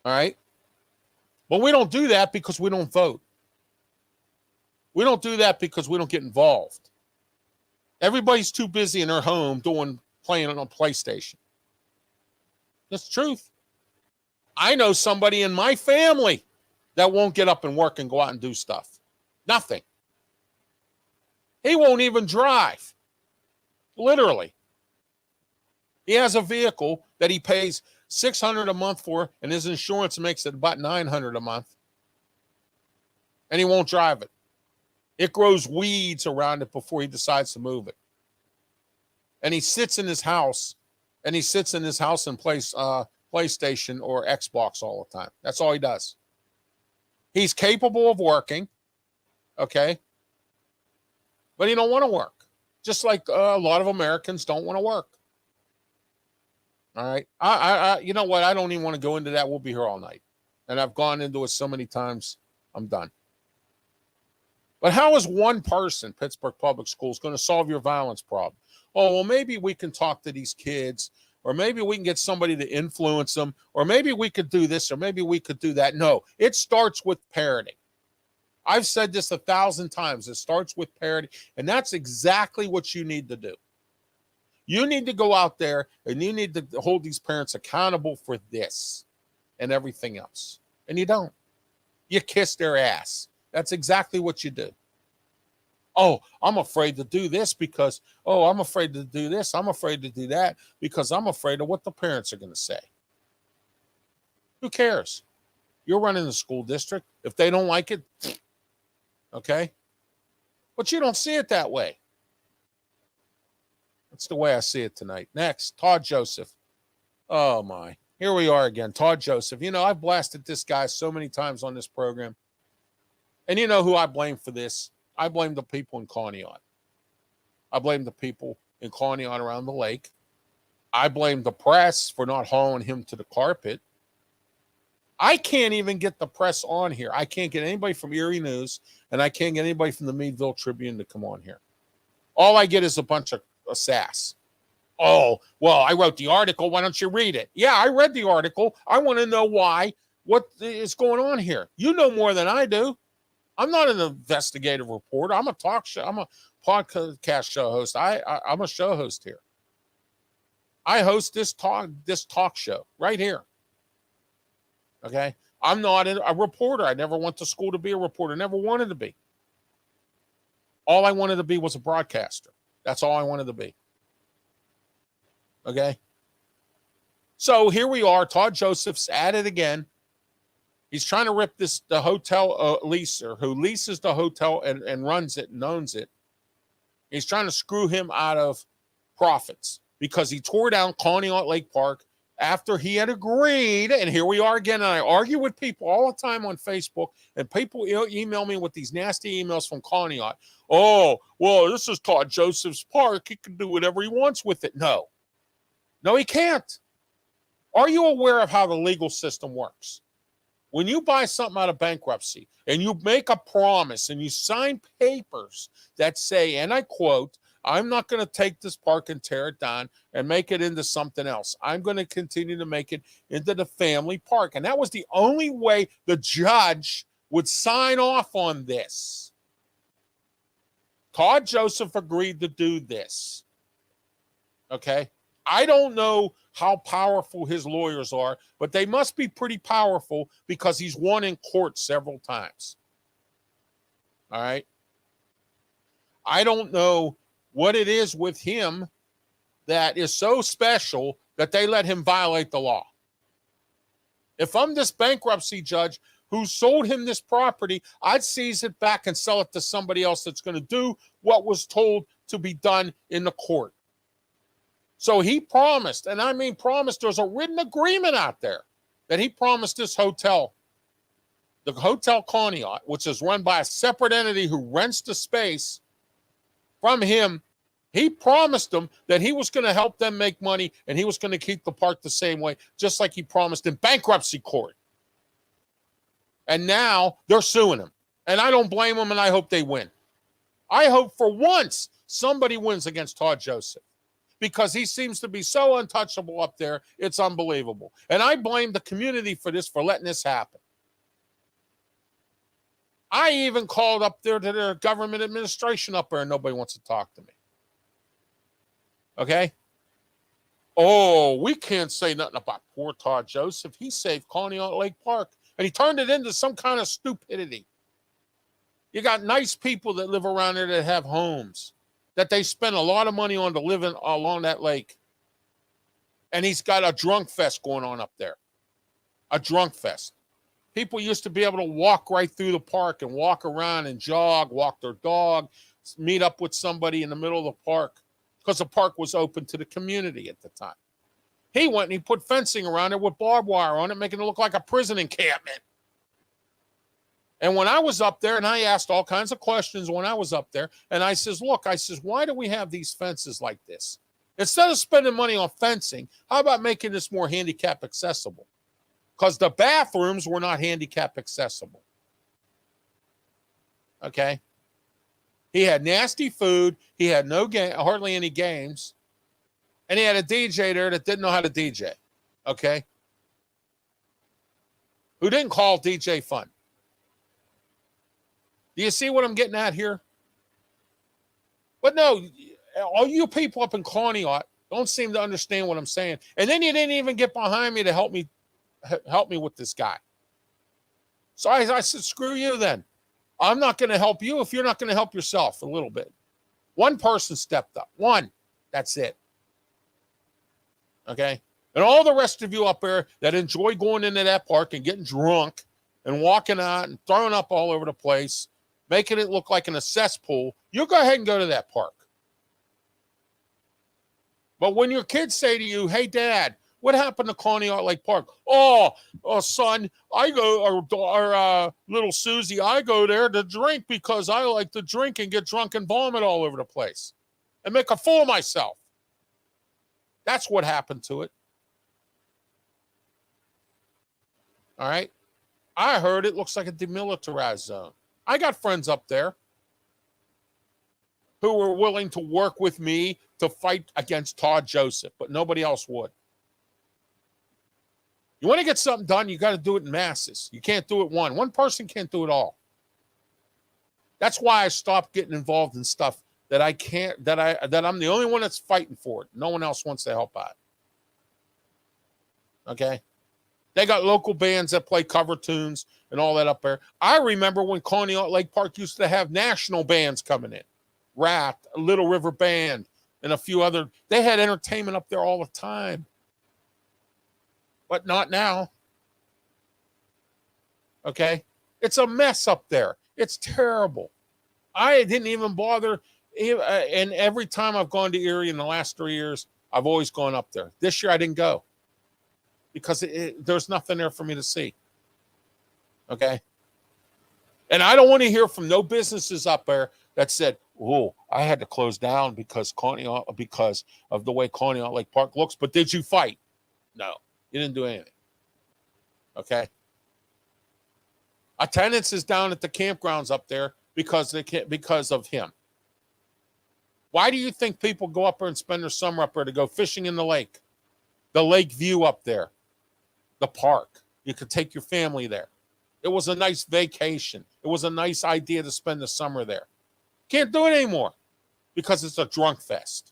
All right? But we don't do that because we don't vote. We don't do that because we don't get involved. Everybody's too busy in their home playing on a PlayStation. That's the truth. I know somebody in my family that won't get up and work and go out and do stuff. Nothing. He won't even drive. Literally. He has a vehicle that he pays $600 a month for, and his insurance makes it about $900 a month. And he won't drive it. It grows weeds around it before he decides to move it. And he sits in his house, and plays PlayStation or Xbox all the time. That's all he does. He's capable of working, okay? But he don't want to work. Just like a lot of Americans don't want to work. All right? I you know what? I don't even want to go into that. We'll be here all night. And I've gone into it so many times, I'm done. But how is one person, Pittsburgh Public Schools, going to solve your violence problem? Oh, well, maybe we can talk to these kids, or maybe we can get somebody to influence them, or maybe we could do this, or maybe we could do that. No, it starts with parenting. I've said this 1,000 times. It starts with parenting, and that's exactly what you need to do. You need to go out there, and you need to hold these parents accountable for this and everything else. And you don't. You kiss their ass. That's exactly what you do. Oh, I'm afraid to do this because, I'm afraid to do this. I'm afraid to do that because I'm afraid of what the parents are going to say. Who cares? You're running the school district. If they don't like it, okay? But you don't see it that way. That's the way I see it tonight. Next, Todd Joseph. Oh, my. Here we are again. Todd Joseph. You know, I've blasted this guy so many times on this program. And you know who I blame for this? I blame the people in Conneaut. I blame the people in Conneaut around the lake. I blame the press for not hauling him to the carpet. I can't even get the press on here. I can't get anybody from Erie News, and I can't get anybody from the Meadville Tribune to come on here. All I get is a bunch of sass. Oh, well, I wrote the article. Why don't you read it? Yeah, I read the article. I want to know why. What is going on here? You know more than I do. I'm not an investigative reporter. I'm a talk show. I'm a podcast show host. I'm a show host here. I host this talk show right here. Okay? I'm not a reporter. I never went to school to be a reporter. Never wanted to be. All I wanted to be was a broadcaster. That's all I wanted to be. Okay? So here we are. Todd Joseph's at it again. He's trying to rip the hotel leaser who leases the hotel and runs it and owns it. He's trying to screw him out of profits because he tore down Conneaut Lake Park after he had agreed. And here we are again. And I argue with people all the time on Facebook, and people email me with these nasty emails from Conneaut. Oh, well, this is Todd Joseph's park. He can do whatever he wants with it. No, he can't. Are you aware of how the legal system works? When you buy something out of bankruptcy and you make a promise and you sign papers that say, and I quote, I'm not going to take this park and tear it down and make it into something else. I'm going to continue to make it into the family park. And that was the only way the judge would sign off on this. Todd Joseph agreed to do this. Okay? I don't know how powerful his lawyers are, but they must be pretty powerful because he's won in court several times. All right? I don't know what it is with him that is so special that they let him violate the law. If I'm this bankruptcy judge who sold him this property, I'd seize it back and sell it to somebody else that's going to do what was told to be done in the court. So he promised, and I mean promised, there's a written agreement out there that he promised this hotel, the Hotel Conneaut, which is run by a separate entity who rents the space from him. He promised them that he was going to help them make money and he was going to keep the park the same way, just like he promised in bankruptcy court. And now they're suing him. And I don't blame them, and I hope they win. I hope for once somebody wins against Todd Joseph, because he seems to be so untouchable up there, it's unbelievable. And I blame the community for this, for letting this happen. I even called up there to their government administration up there, and nobody wants to talk to me. Okay? Oh, we can't say nothing about poor Todd Joseph. He saved Conneaut Lake Park, and he turned it into some kind of stupidity. You got nice people that live around there that have homes that they spend a lot of money on to live in along that lake. And he's got a drunk fest going on up there. A drunk fest. People used to be able to walk right through the park and walk around and jog, walk their dog, meet up with somebody in the middle of the park because the park was open to the community at the time. He went and he put fencing around it with barbed wire on it, making it look like a prison encampment. And when I was up there, and I asked all kinds of questions when I was up there, and I says, look, why do we have these fences like this? Instead of spending money on fencing, how about making this more handicap accessible? Because the bathrooms were not handicap accessible. Okay? He had nasty food. He had hardly any games. And he had a DJ there that didn't know how to DJ. Okay? Who didn't call DJ fun. Do you see what I'm getting at here? But no, all you people up in Conneaut don't seem to understand what I'm saying. And then you didn't even get behind me to help me with this guy. So I said, screw you then. I'm not going to help you if you're not going to help yourself a little bit. One person stepped up. One. That's it. Okay? And all the rest of you up there that enjoy going into that park and getting drunk and walking out and throwing up all over the place, making it look like a cesspool, you go ahead and go to that park. But when your kids say to you, "Hey, Dad, what happened to Conneaut Lake Park?" Oh, son, I go, or little Susie, I go there to drink because I like to drink and get drunk and vomit all over the place and make a fool of myself. That's what happened to it. All right. I heard it looks like a demilitarized zone. I got friends up there who were willing to work with me to fight against Todd Joseph, but nobody else would. You want to get something done, you got to do it in masses. You can't do it one. One person can't do it all. That's why I stopped getting involved in stuff that I can't, that I'm the only one that's fighting for it. No one else wants to help out. Okay? They got local bands that play cover tunes and all that up there. I remember when Conneaut Lake Park used to have national bands coming in. Rat, Little River Band, and a few other. They had entertainment up there all the time. But not now. Okay? It's a mess up there. It's terrible. I didn't even bother. And every time I've gone to Erie in the last 3 years, I've always gone up there. This year I didn't go because there's nothing there for me to see. Okay? And I don't want to hear from no businesses up there that said, "Oh, I had to close down because of the way Conneaut Lake Park looks." But did you fight? No, you didn't do anything. Okay? Attendance is down at the campgrounds up there because of him. Why do you think people go up there and spend their summer up there to go fishing in the lake? The lake view up there, the park. You could take your family there. It was a nice vacation. It was a nice idea to spend the summer there. Can't do it anymore because it's a drunk fest.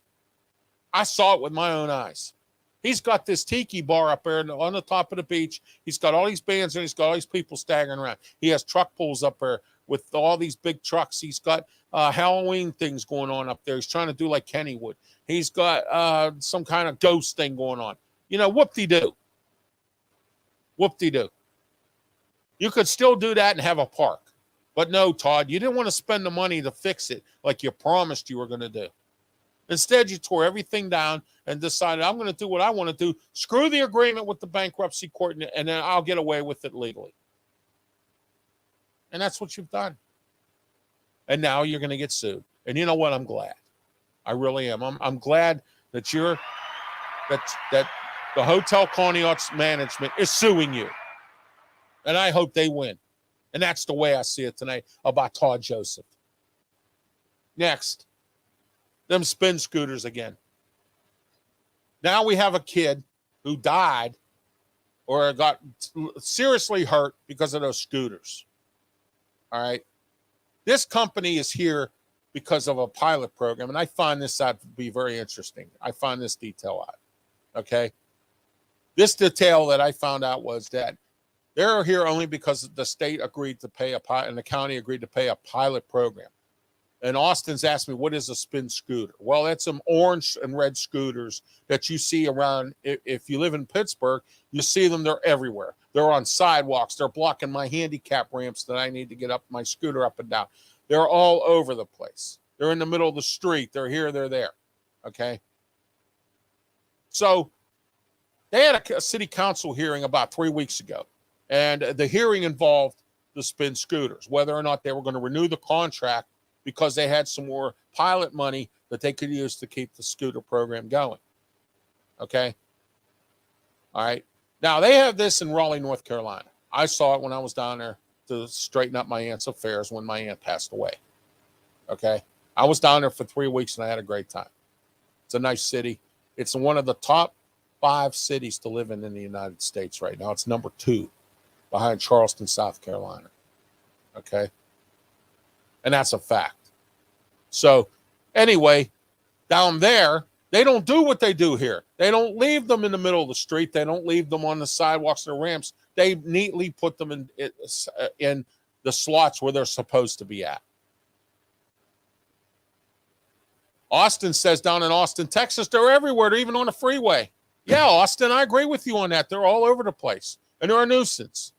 I saw it with my own eyes. He's got this tiki bar up there on the top of the beach. He's got all these bands and he's got all these people staggering around. He has truck pulls up there with all these big trucks. He's got Halloween things going on up there. He's trying to do like Kennywood. He's got some kind of ghost thing going on. You know, whoop-de-doo. Whoop-de-doo. You could still do that and have a park. But no, Todd, you didn't want to spend the money to fix it like you promised you were going to do. Instead, you tore everything down and decided, I'm going to do what I want to do. Screw the agreement with the bankruptcy court, and then I'll get away with it legally. And that's what you've done. And now you're going to get sued. And you know what? I'm glad. I really am. I'm glad that that the Hotel Conneaut's management is suing you. And I hope they win. And that's the way I see it tonight about Todd Joseph. Next, them spin scooters again. Now we have a kid who died or got seriously hurt because of those scooters. All right. This company is here because of a pilot program, and I find this out to be very interesting. I find this detail out. Okay. This detail that I found out was that they're here only because the state agreed to pay and the county agreed to pay a pilot program. And Austin's asked me, what is a spin scooter? Well, that's some orange and red scooters that you see around. If you live in Pittsburgh, you see them. They're everywhere. They're on sidewalks. They're blocking my handicap ramps that I need to get up my scooter up and down. They're all over the place. They're in the middle of the street. They're here. They're there. Okay. So they had a city council hearing about 3 weeks ago. And the hearing involved the spin scooters, whether or not they were going to renew the contract because they had some more pilot money that they could use to keep the scooter program going. Okay? All right. Now, they have this in Raleigh, North Carolina. I saw it when I was down there to straighten up my aunt's affairs when my aunt passed away. Okay? I was down there for 3 weeks, and I had a great time. It's a nice city. It's one of the top 5 cities to live in the United States right now. It's number 2 behind Charleston, South Carolina. Okay? And that's a fact. So, anyway, down there, they don't do what they do here. They don't leave them in the middle of the street. They don't leave them on the sidewalks or ramps. They neatly put them in the slots where they're supposed to be at. Austin says down in Austin, Texas, they're everywhere. They're even on the freeway. Yeah, Austin, I agree with you on that. They're all over the place. And they're a nuisance.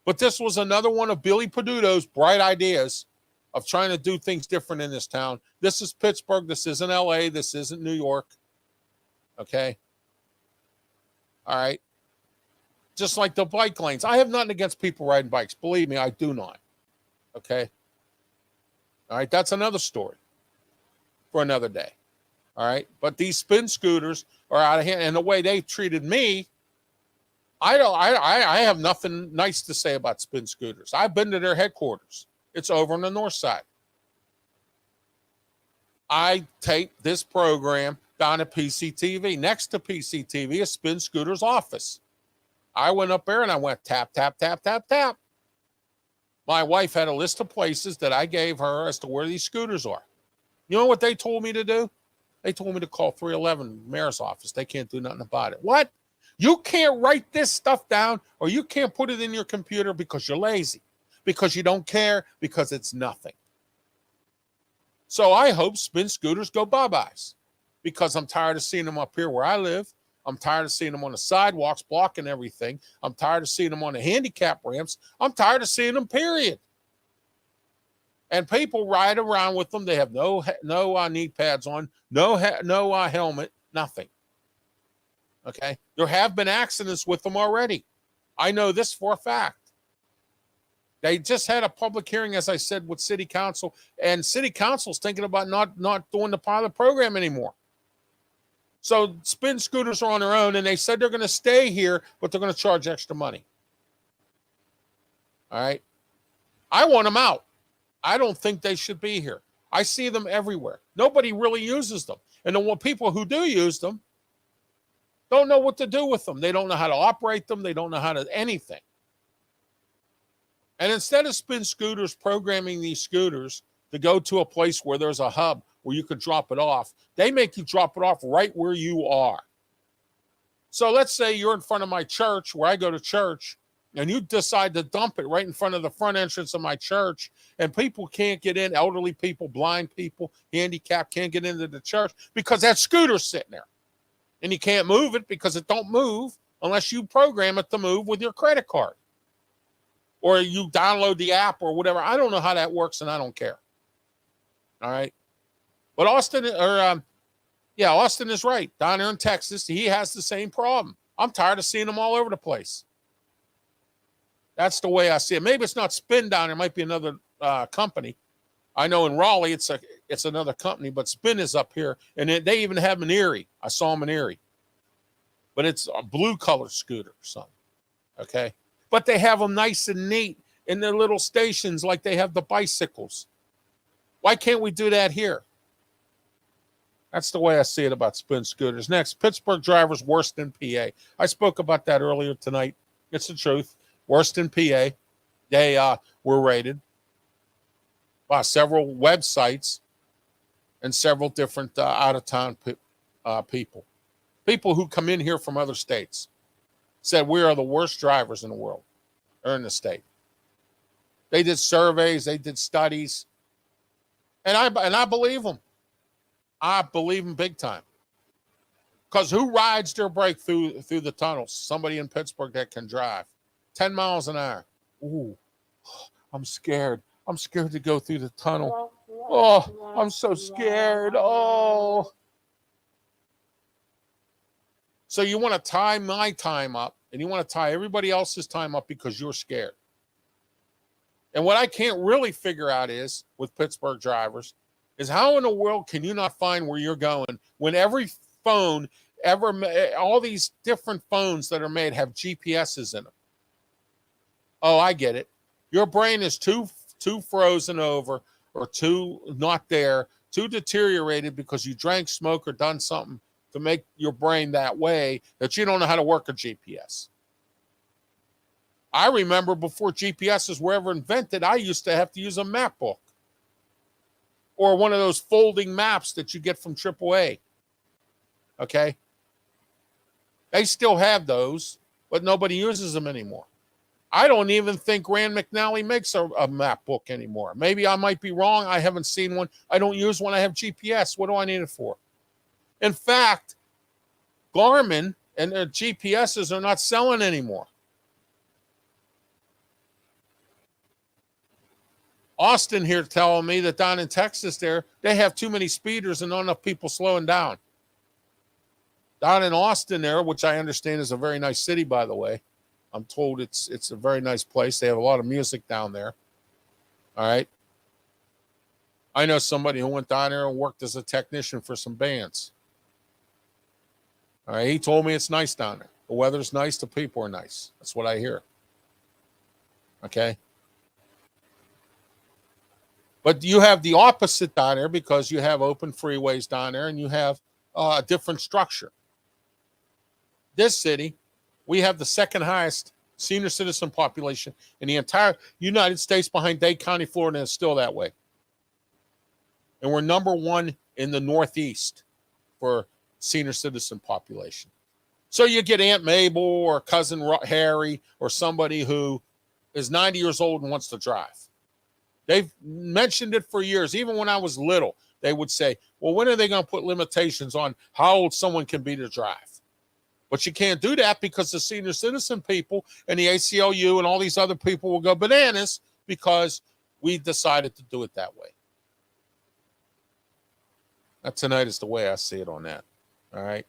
But this was another one of Billy Peduto's bright ideas of trying to do things different in this town. This is Pittsburgh. This isn't LA. This isn't New York. Okay. All right. Just like the bike lanes. I have nothing against people riding bikes. Believe me, I do not. Okay. All right. That's another story for another day. All right. But these spin scooters are out of hand. And the way they've treated me, I have nothing nice to say about spin scooters. I've been to their headquarters. It's over on the north side. I taped this program down at PCTV. Next to PCTV is Spin Scooter's office. I went up there and I went tap, tap, tap, tap, tap. My wife had a list of places that I gave her as to where these scooters are. You know what they told me to do? They told me to call 311 mayor's office. They can't do nothing about it. What? You can't write this stuff down, or you can't put it in your computer because you're lazy, because you don't care, because it's nothing. So I hope spin scooters go bye-byes, because I'm tired of seeing them up here where I live. I'm tired of seeing them on the sidewalks blocking everything. I'm tired of seeing them on the handicap ramps. I'm tired of seeing them, period. And people ride around with them. They have no knee pads on, no helmet, nothing. Okay? There have been accidents with them already. I know this for a fact. They just had a public hearing, as I said, with City Council, and City Council's thinking about not doing the pilot program anymore. So spin scooters are on their own, and they said they're going to stay here, but they're going to charge extra money. All right? I want them out. I don't think they should be here. I see them everywhere. Nobody really uses them. And the people who do use them don't know what to do with them. They don't know how to operate them. They don't know how to anything. And instead of spin scooters programming these scooters to go to a place where there's a hub where you could drop it off, they make you drop it off right where you are. So let's say you're in front of my church where I go to church, and you decide to dump it right in front of the front entrance of my church, and people can't get in, elderly people, blind people, handicapped can't get into the church because that scooter's sitting there. And you can't move it because it don't move unless you program it to move with your credit card. Or you download the app or whatever. I don't know how that works, and I don't care. All right. But Austin is right. Down there in Texas, he has the same problem. I'm tired of seeing them all over the place. That's the way I see it. Maybe it's not Spin down there. It might be another company. I know in Raleigh, it's another company, but Spin is up here. And they even have them in Erie. I saw them in Erie. But it's a blue color scooter or something. Okay. But they have them nice and neat in their little stations like they have the bicycles. Why can't we do that here? That's the way I see it about spin scooters. Next, Pittsburgh drivers worse than PA. I spoke about that earlier tonight. It's the truth. Worse than PA. They were rated by several websites and several different out-of-town people. People who come in here from other states said we are the worst drivers in the world or in the state. They did surveys. They did studies. And I believe them. I believe them big time. Because who rides their bike through the tunnels? Somebody in Pittsburgh that can drive 10 miles an hour. Ooh, I'm scared. I'm scared to go through the tunnel. Oh, I'm so scared. Oh. So you want to tie my time up, and you want to tie everybody else's time up because you're scared. And what I can't really figure out is, with Pittsburgh drivers, is how in the world can you not find where you're going when every phone all these different phones that are made have GPSs in them? Oh, I get it. Your brain is too frozen over, or too not there, too deteriorated because you drank, smoked, or done something to make your brain that way that you don't know how to work a GPS. I remember before GPSs were ever invented, I used to have to use a map book or one of those folding maps that you get from AAA. Okay? They still have those, but nobody uses them anymore. I don't even think Rand McNally makes a map book anymore. Maybe I might be wrong. I haven't seen one. I don't use one. I have GPS. What do I need it for? In fact, Garmin and their GPSs are not selling anymore. Austin here telling me that down in Texas there, they have too many speeders and not enough people slowing down. Down in Austin there, which I understand is a very nice city, by the way. I'm told it's a very nice place. They have a lot of music down there. All right. I know somebody who went down there and worked as a technician for some bands. All right. He told me it's nice down there. The weather's nice. The people are nice. That's what I hear. Okay. But you have the opposite down there because you have open freeways down there and you have a different structure. This city, we have the second highest senior citizen population in the entire United States behind Dade County, Florida, and it's still that way. And we're number one in the Northeast for senior citizen population. So you get Aunt Mabel or Cousin Harry or somebody who is 90 years old and wants to drive. They've mentioned it for years. Even when I was little, they would say, well, when are they going to put limitations on how old someone can be to drive? But you can't do that because the senior citizen people and the ACLU and all these other people will go bananas because we decided to do it that way. That tonight is the way I see it on that. All right.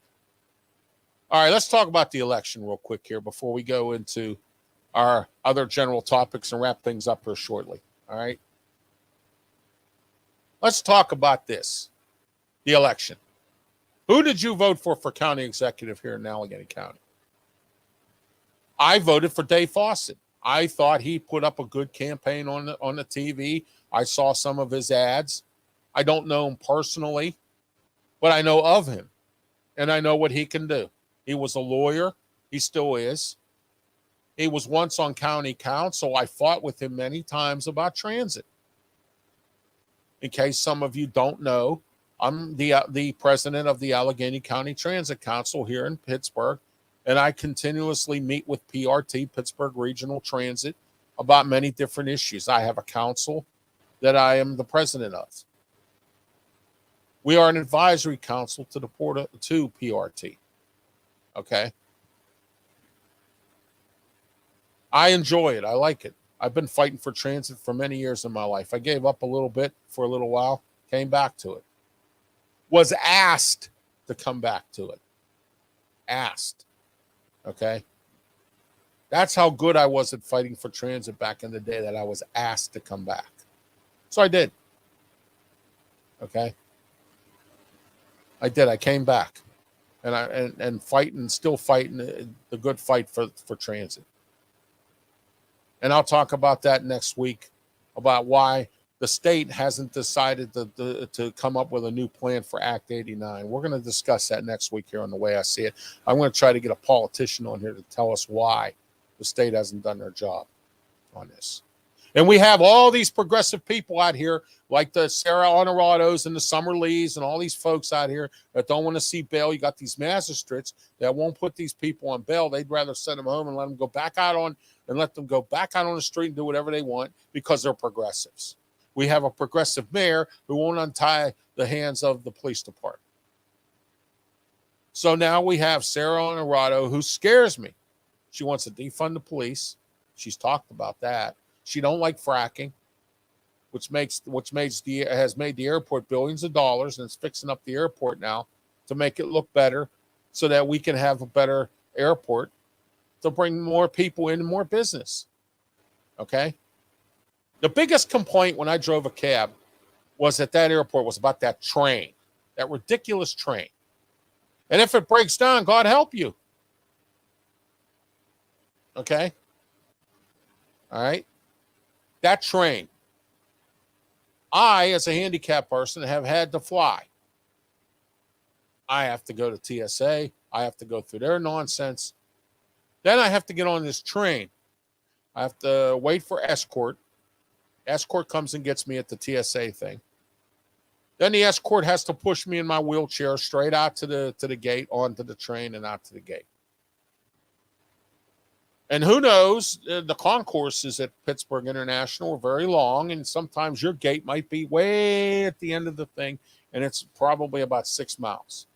All right, let's talk about the election real quick here before we go into our other general topics and wrap things up here shortly. All right. Let's talk about this, the election. Who did you vote for county executive here in Allegheny County? I voted for Dave Fawcett. I thought he put up a good campaign on the TV. I saw some of his ads. I don't know him personally, but I know of him, and I know what he can do. He was a lawyer. He still is. He was once on county council. I fought with him many times about transit. In case some of you don't know, I'm the president of the Allegheny County Transit Council here in Pittsburgh, and I continuously meet with PRT, Pittsburgh Regional Transit, about many different issues. I have a council that I am the president of. We are an advisory council to PRT. Okay. I enjoy it. I like it. I've been fighting for transit for many years in my life. I gave up a little bit for a little while, came back to it. Was asked to come back to it. Asked. Okay. That's how good I was at fighting for transit back in the day, that I was asked to come back. So I did. Okay. I did. I came back. And fighting, still fighting the good fight for transit. And I'll talk about that next week, about why the state hasn't decided to come up with a new plan for Act 89. We're going to discuss that next week here on The Way I See It. I'm going to try to get a politician on here to tell us why the state hasn't done their job on this. And we have all these progressive people out here, like the Sarah Honorados and the Summer Lees and all these folks out here that don't want to see bail. You got these magistrates that won't put these people on bail. They'd rather send them home and let them go back out on the street and do whatever they want because they're progressives. We have a progressive mayor who won't untie the hands of the police department. So now we have Sarah Honorado, who scares me. She wants to defund the police. She's talked about that. She don't like fracking, which has made the airport billions of dollars, and it's fixing up the airport now to make it look better so that we can have a better airport to bring more people in and more business. Okay? The biggest complaint when I drove a cab was at that airport was about that train, that ridiculous train. And if it breaks down, God help you. Okay? All right? That train. I, as a handicapped person, have had to fly. I have to go to TSA. I have to go through their nonsense. Then I have to get on this train. I have to wait for escort. Escort comes and gets me at the TSA thing. Then the escort has to push me in my wheelchair straight out to the gate, onto the train and out to the gate. And who knows, the concourses at Pittsburgh International are very long, and sometimes your gate might be way at the end of the thing, and it's probably about 6 miles.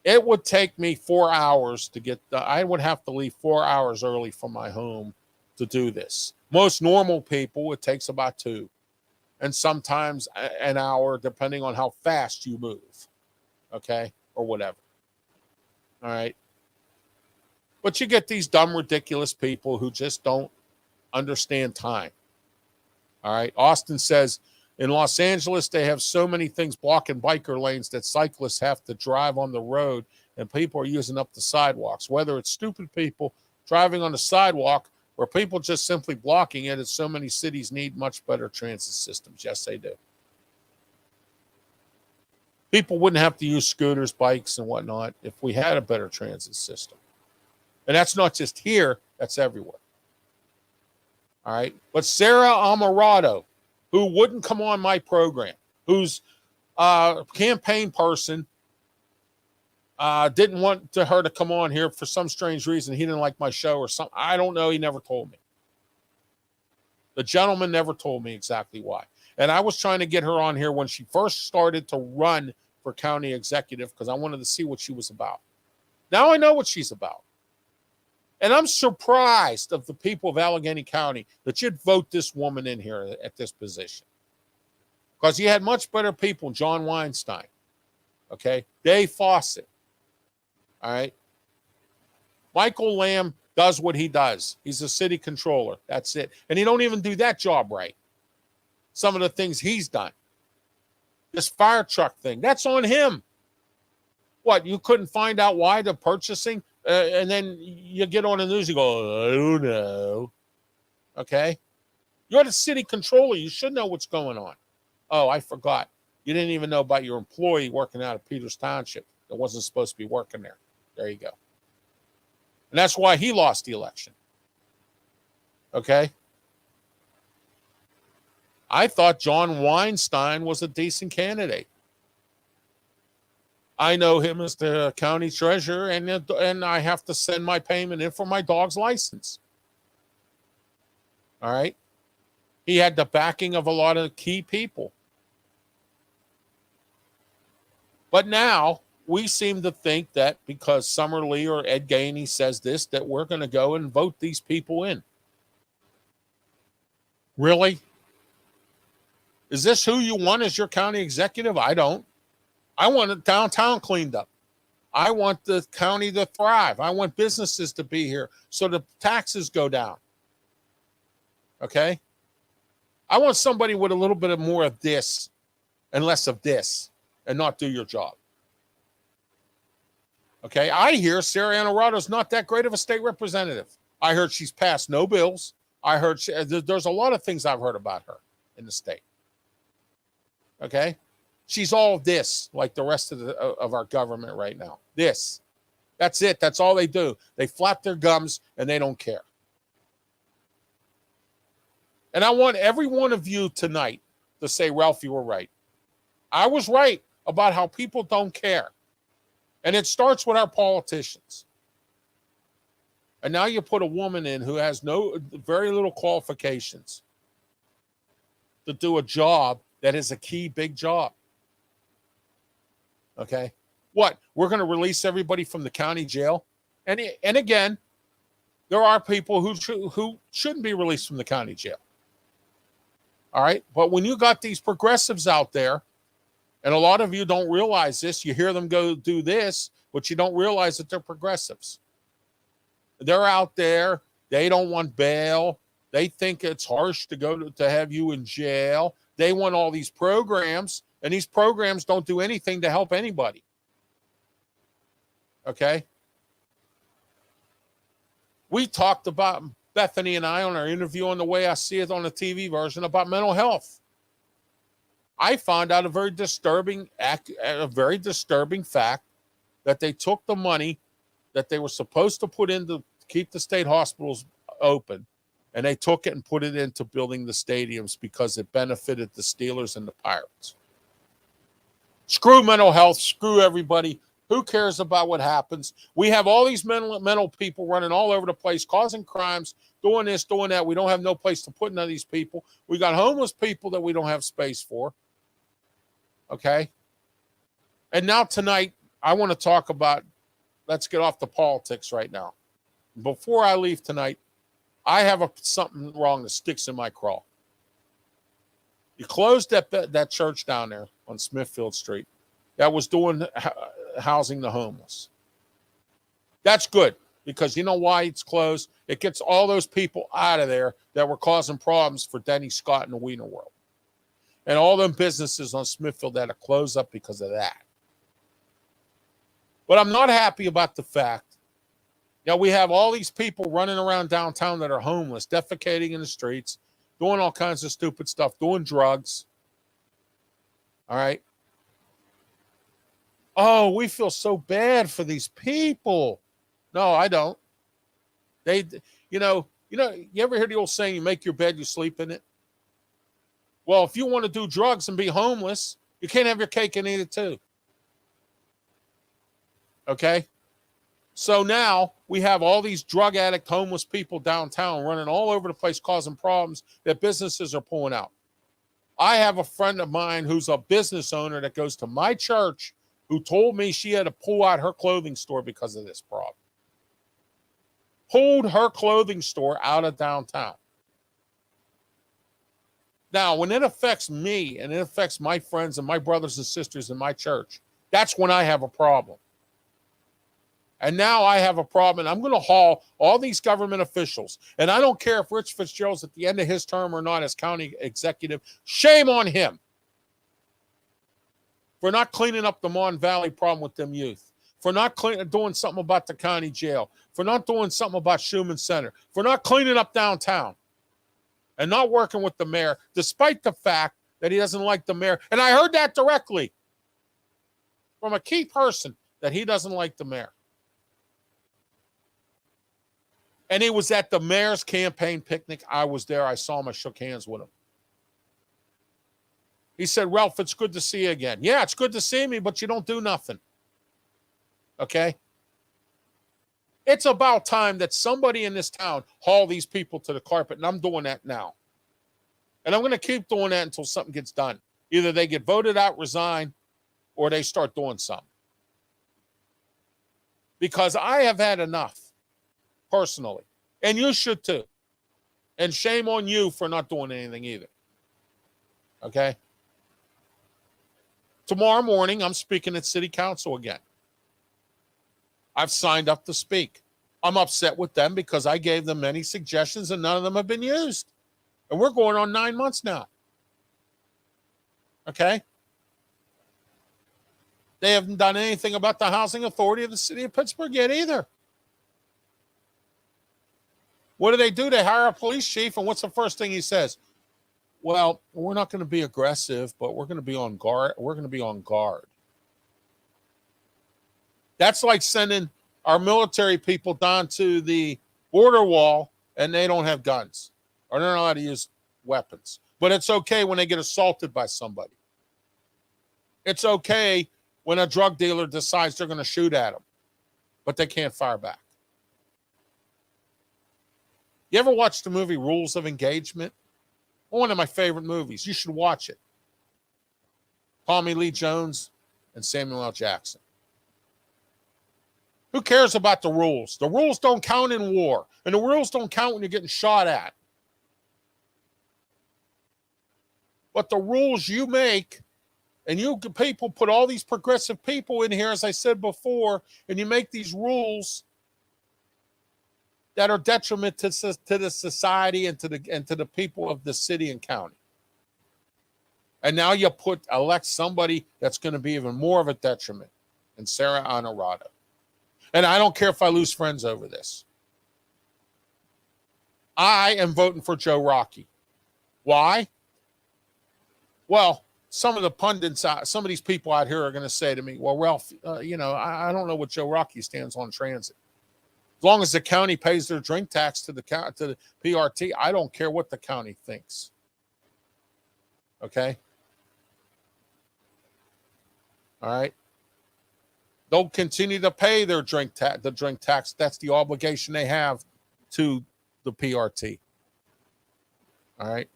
It would take me 4 hours to get I would have to leave 4 hours early from my home to do this. Most normal people, it takes about 2, and sometimes an hour, depending on how fast you move. Okay? or whatever. All right. But you get these dumb, ridiculous people who just don't understand time. All right. Austin says in Los Angeles, they have so many things blocking biker lanes that cyclists have to drive on the road and people are using up the sidewalks. Whether it's stupid people driving on the sidewalk or people just simply blocking it, as so many cities need much better transit systems. Yes, they do. People wouldn't have to use scooters, bikes, and whatnot if we had a better transit system. And that's not just here, that's everywhere. All right. But Sarah Amarato, who wouldn't come on my program, whose campaign person didn't want her to come on here for some strange reason. He didn't like my show or something. I don't know. He never told me. The gentleman never told me exactly why. And I was trying to get her on here when she first started to run for county executive because I wanted to see what she was about. Now I know what she's about. And I'm surprised of the people of Allegheny County that you'd vote this woman in here at this position. Because you had much better people, John Weinstein, okay? Dave Fawcett, all right? Michael Lamb does what he does. He's a city controller. That's it. And he don't even do that job right. Some of the things he's done. This fire truck thing, that's on him. What, you couldn't find out why the purchasing? And then you get on the news, you go, I don't know. Okay? You're the city controller. You should know what's going on. Oh, I forgot. You didn't even know about your employee working out of Peters Township that wasn't supposed to be working there. There you go. And that's why he lost the election. Okay? I thought John Weinstein was a decent candidate. I know him as the county treasurer, and I have to send my payment in for my dog's license. All right? He had the backing of a lot of key people. But now we seem to think that because Summer Lee or Ed Gainey says this, that we're going to go and vote these people in. Really? Is this who you want as your county executive? I don't. I want it downtown cleaned up. I want the county to thrive. I want businesses to be here so the taxes go down. Okay? I want somebody with a little bit of more of this and less of this and not do your job. Okay? I hear Sarah Anarato's not that great of a state representative. I heard she's passed no bills. I heard there's a lot of things I've heard about her in the state. Okay? She's all this, like the rest of our government right now. This. That's it. That's all they do. They flap their gums and they don't care. And I want every one of you tonight to say, Ralph, you were right. I was right about how people don't care. And it starts with our politicians. And now you put a woman in who has very little qualifications to do a job that is a key big job. Okay. What? We're going to release everybody from the county jail? And again, there are people who shouldn't be released from the county jail. All right. But when you got these progressives out there, and a lot of you don't realize this, you hear them go do this, but you don't realize that they're progressives. They're out there. They don't want bail. They think it's harsh to have you in jail. They want all these programs. And these programs don't do anything to help anybody. Okay? We talked about, Bethany and I, on our interview on The Way I See It on the TV version about mental health. I found out a very disturbing fact that they took the money that they were supposed to put in to keep the state hospitals open, and they took it and put it into building the stadiums because it benefited the Steelers and the Pirates. Screw mental health. Screw everybody. Who cares about what happens? We have all these mental people running all over the place, causing crimes, doing this, doing that. We don't have no place to put none of these people. We got homeless people that we don't have space for. Okay? And now tonight, I want to talk about, let's get off the politics right now. Before I leave tonight, I have something wrong that sticks in my craw. You closed that church down there on Smithfield Street that was doing housing the homeless. That's good, because you know why it's closed? It gets all those people out of there that were causing problems for Denny Scott and the Wiener World. And all them businesses on Smithfield that are closed up because of that. But I'm not happy about the fact that we have all these people running around downtown that are homeless, defecating in the streets, doing all kinds of stupid stuff, doing drugs. All right. Oh, we feel so bad for these people. No, I don't. You ever hear the old saying, you make your bed, you sleep in it? Well, if you want to do drugs and be homeless, you can't have your cake and eat it too. Okay? So now we have all these drug addict, homeless people downtown running all over the place, causing problems that businesses are pulling out. I have a friend of mine who's a business owner that goes to my church who told me she had to pull out her clothing store because of this problem. Pulled her clothing store out of downtown. Now, when it affects me and it affects my friends and my brothers and sisters in my church, that's when I have a problem. And now I have a problem, and I'm going to haul all these government officials. And I don't care if Rich Fitzgerald's at the end of his term or not as county executive. Shame on him for not cleaning up the Mon Valley problem with them youth, for not doing something about the county jail, for not doing something about Schumann Center, for not cleaning up downtown, and not working with the mayor, despite the fact that he doesn't like the mayor. And I heard that directly from a key person, that he doesn't like the mayor. And he was at the mayor's campaign picnic. I was there. I saw him. I shook hands with him. He said, Ralph, it's good to see you again. Yeah, it's good to see me, but you don't do nothing. Okay? It's about time that somebody in this town haul these people to the carpet, and I'm doing that now. And I'm going to keep doing that until something gets done. Either they get voted out, resign, or they start doing something. Because I have had enough, personally. And you should too. And shame on you for not doing anything either. Okay? Tomorrow morning, I'm speaking at City Council again. I've signed up to speak. I'm upset with them because I gave them many suggestions and none of them have been used. And we're going on 9 months now. Okay? They haven't done anything about the housing authority of the city of Pittsburgh yet either. What do? They hire a police chief, and what's the first thing he says? Well, we're not going to be aggressive, but we're going to be on guard. We're going to be on guard. That's like sending our military people down to the border wall and they don't have guns or they're not allowed to use weapons. But it's okay when they get assaulted by somebody. It's okay when a drug dealer decides they're going to shoot at them, but they can't fire back. You ever watch the movie Rules of Engagement? One of my favorite movies. You should watch it. Tommy Lee Jones and Samuel L. Jackson. Who cares about the rules? The rules don't count in war, and the rules don't count when you're getting shot at. But the rules you make, and you people put all these progressive people in here, as I said before, and you make these rules that are detriment to the society and to the people of the city and county. And now you elect somebody that's going to be even more of a detriment, and Sarah Honorado. And I don't care if I lose friends over this. I am voting for Joe Rockey. Why? Well, some of the pundits, some of these people out here are going to say to me, well, Ralph, I don't know what Joe Rockey stands on transit. As long as the county pays their drink tax to the PRT, I don't care what the county thinks. Okay? All right? They'll continue to pay their drink tax. That's the obligation they have to the PRT. All right?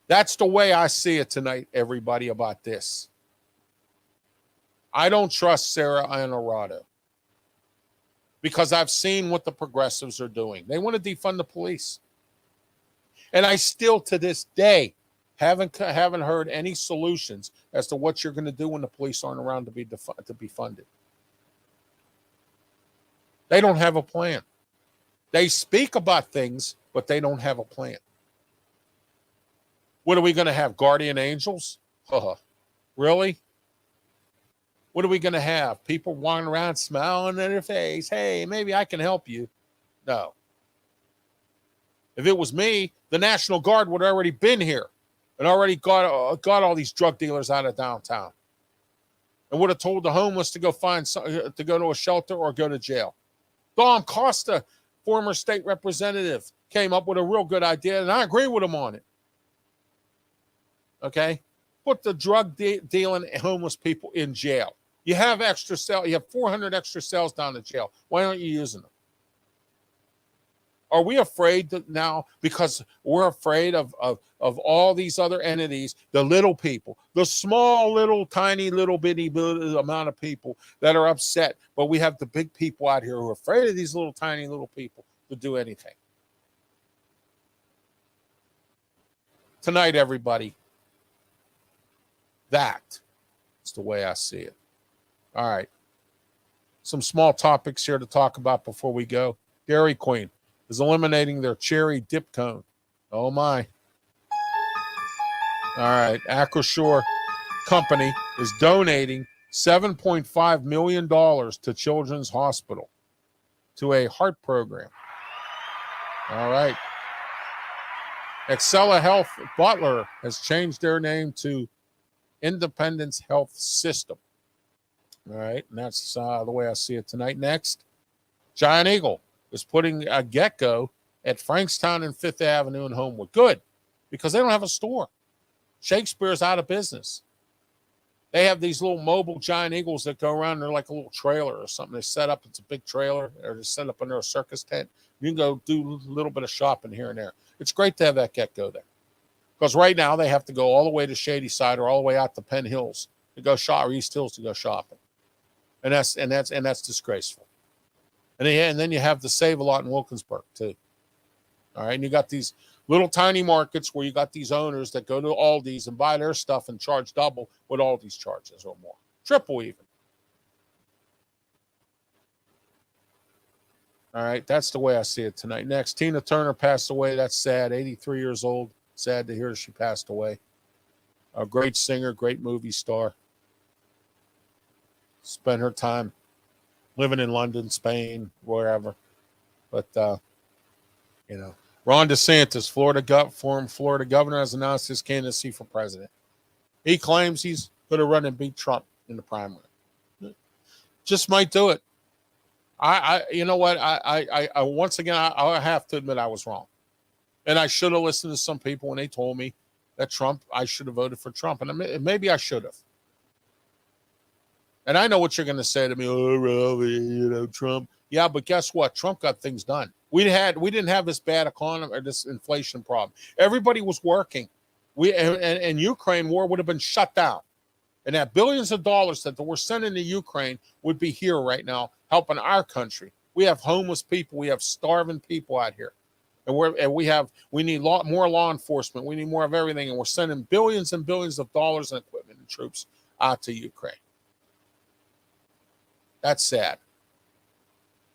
That's the way I see it tonight, everybody, about this. I don't trust Sarah Honorado because I've seen what the progressives are doing. They want to defund the police. And I still, to this day, Haven't heard any solutions as to what you're going to do when the police aren't around to be funded. They don't have a plan. They speak about things, but they don't have a plan. What are we going to have? Guardian angels? Really? What are we going to have? People wandering around smiling in their face. Hey, maybe I can help you. No. If it was me, the National Guard would have already been here and already got all these drug dealers out of downtown and would have told the homeless to go to go to a shelter or go to jail. Dom Costa, former state representative, came up with a real good idea, and I agree with him on it. Okay? Put the drug dealing homeless people in jail. You have extra cells. You have 400 extra cells down the jail. Why aren't you using them? Are we afraid that now, because we're afraid of all these other entities, the little people, the small, little, tiny, little bitty amount of people that are upset, but we have the big people out here who are afraid of these little, tiny, little people to do anything. Tonight, everybody, that's the way I see it. All right. Some small topics here to talk about before we go. Dairy Queen is eliminating their cherry dip cone. Oh, my. All right. Acroshore Company is donating $7.5 million to Children's Hospital to a heart program. All right. Excella Health Butler has changed their name to Independence Health System. All right. And that's the way I see it tonight. Next, Giant Eagle is putting a Gecko at Frankstown and Fifth Avenue in Homewood. Good, because they don't have a store. Shakespeare's out of business. They have these little mobile Giant Eagles that go around. They're like a little trailer or something. They set up. It's a big trailer. Or they set up under a circus tent. You can go do a little bit of shopping here and there. It's great to have that Gecko there. Because right now they have to go all the way to Shadyside or all the way out to Penn Hills to go shop, or East Hills to go shopping. And that's disgraceful. And then you have the Save-A-Lot in Wilkinsburg too. All right, and you got these little tiny markets where you got these owners that go to Aldi's and buy their stuff and charge double what Aldi's charges or more, triple even. All right, that's the way I see it tonight. Next, Tina Turner passed away. That's sad. 83 years old. Sad to hear she passed away. A great singer, great movie star. Spent her time living in London, Spain, wherever. But, Ron DeSantis, former Florida governor, has announced his candidacy for president. He claims he's going to run and beat Trump in the primary. Just might do it. You know what? I once again, I have to admit I was wrong. And I should have listened to some people when they told me that I should have voted for Trump. And maybe I should have. And I know what you're going to say to me. Oh, well, Trump. Yeah, but guess what? Trump got things done. We didn't have this bad economy or this inflation problem. Everybody was working. And Ukraine war would have been shut down. And that billions of dollars that we're sending to Ukraine would be here right now helping our country. We have homeless people. We have starving people out here. And we need more law enforcement. We need more of everything. And we're sending billions and billions of dollars in equipment and troops out to Ukraine. That's sad.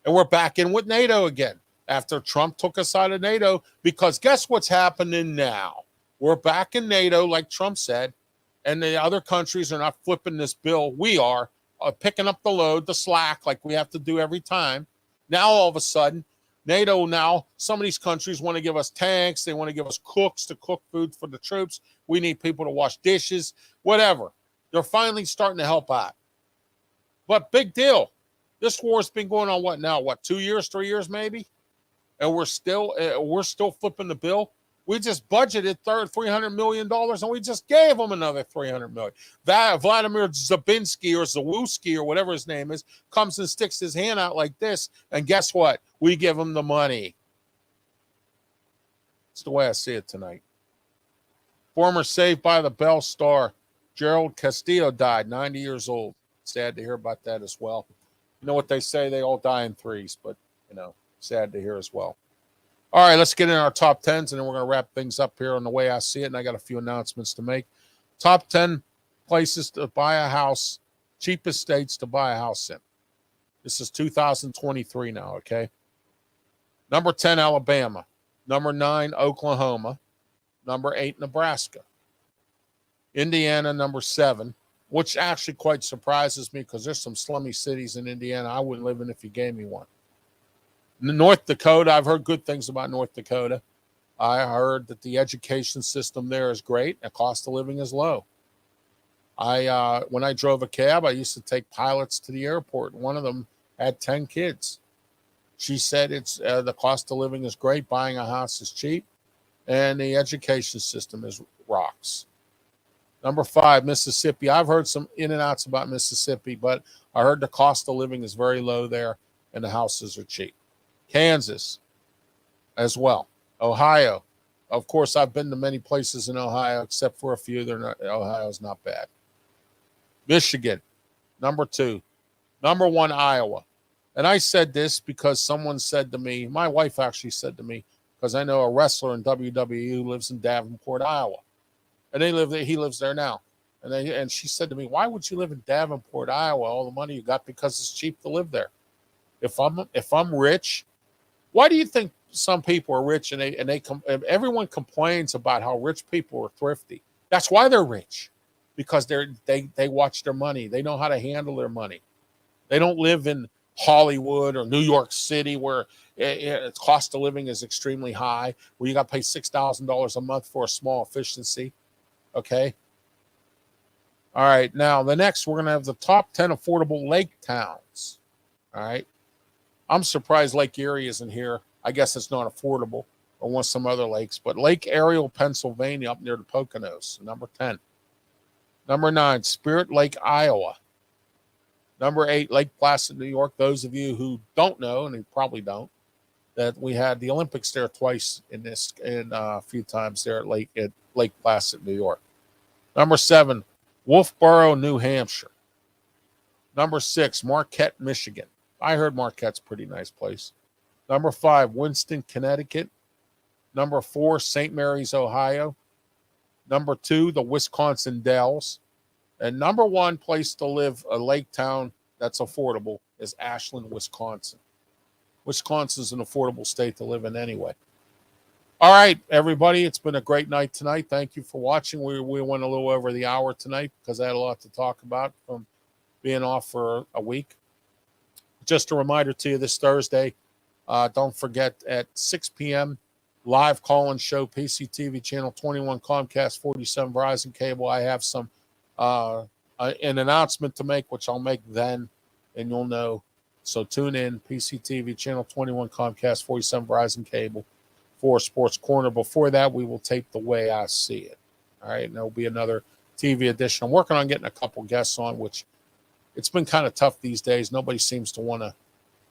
And we're back in with NATO again after Trump took us out of NATO, because guess what's happening now? We're back in NATO, like Trump said, and the other countries are not flipping this bill. We are picking up the load, the slack, like we have to do every time. Now, all of a sudden, NATO some of these countries want to give us tanks. They want to give us cooks to cook food for the troops. We need people to wash dishes, whatever. They're finally starting to help out. But big deal. This war's been going on what now? 2 years, 3 years maybe? And we're still flipping the bill. We just budgeted $300 million, and we just gave them another $300 million. That Vladimir Zabinski or Zawuski or whatever his name is comes and sticks his hand out like this, and guess what? We give him the money. It's the way I see it tonight. Former Saved by the Bell star Gerald Castillo died, 90 years old. Sad to hear about that as well. You know what they say? They all die in threes, but, sad to hear as well. All right, let's get in our top 10s, and then we're going to wrap things up here on the way I see it, and I got a few announcements to make. Top 10 places to buy a house, cheapest states to buy a house in. This is 2023 now, okay? Number 10, Alabama. Number 9, Oklahoma. Number 8, Nebraska. Indiana, number 7, which actually quite surprises me because there's some slummy cities in Indiana I wouldn't live in if you gave me one. North Dakota, I've heard good things about North Dakota. I heard that the education system there is great. The cost of living is low. When I drove a cab, I used to take pilots to the airport. One of them had 10 kids. She said it's the cost of living is great. Buying a house is cheap. And the education system is rocks. Number 5, Mississippi. I've heard some in and outs about Mississippi, but I heard the cost of living is very low there and the houses are cheap. Kansas as well. Ohio. Of course, I've been to many places in Ohio, except for a few. Ohio's not bad. Michigan, number 2. Number 1, Iowa. And I said this because someone said to me, my wife actually said to me, because I know a wrestler in WWE who lives in Davenport, Iowa. And he lives there now. And she said to me, why would you live in Davenport, Iowa, all the money you got? Because it's cheap to live there. If I'm rich, why do you think some people are rich and everyone complains about how rich people are thrifty? That's why they're rich, because they watch their money. They know how to handle their money. They don't live in Hollywood or New York City where cost of living is extremely high, where you got to pay $6,000 a month for a small efficiency. Okay. All right. Now, the next, we're going to have the top 10 affordable lake towns. All right. I'm surprised Lake Erie isn't here. I guess it's not affordable, or one of some other lakes, but Lake Ariel, Pennsylvania, up near the Poconos, number 10. Number 9, Spirit Lake, Iowa. Number 8, Lake Placid, New York. Those of you who don't know, and you probably don't, that we had the Olympics there twice in a few times there at Lake Placid, New York. Number 7, Wolfboro, New Hampshire. Number 6, Marquette, Michigan. I heard Marquette's a pretty nice place. Number 5, Winston, Connecticut. Number 4, St. Mary's, Ohio. Number 2, the Wisconsin Dells. And number 1 place to live, a lake town that's affordable, is Ashland, Wisconsin. Wisconsin's an affordable state to live in anyway. All right, everybody, it's been a great night tonight. Thank you for watching. We went a little over the hour tonight because I had a lot to talk about from being off for a week. Just a reminder to you, this Thursday, don't forget at 6 p.m., live call-in show, PCTV Channel 21, Comcast 47, Verizon Cable. I have an announcement to make, which I'll make then, and you'll know. So tune in, PCTV Channel 21, Comcast 47, Verizon Cable for Sports Corner. Before that, we will tape The Way I See It. All right, and there'll be another TV edition. I'm working on getting a couple guests on, which it's been kind of tough these days. Nobody seems to want to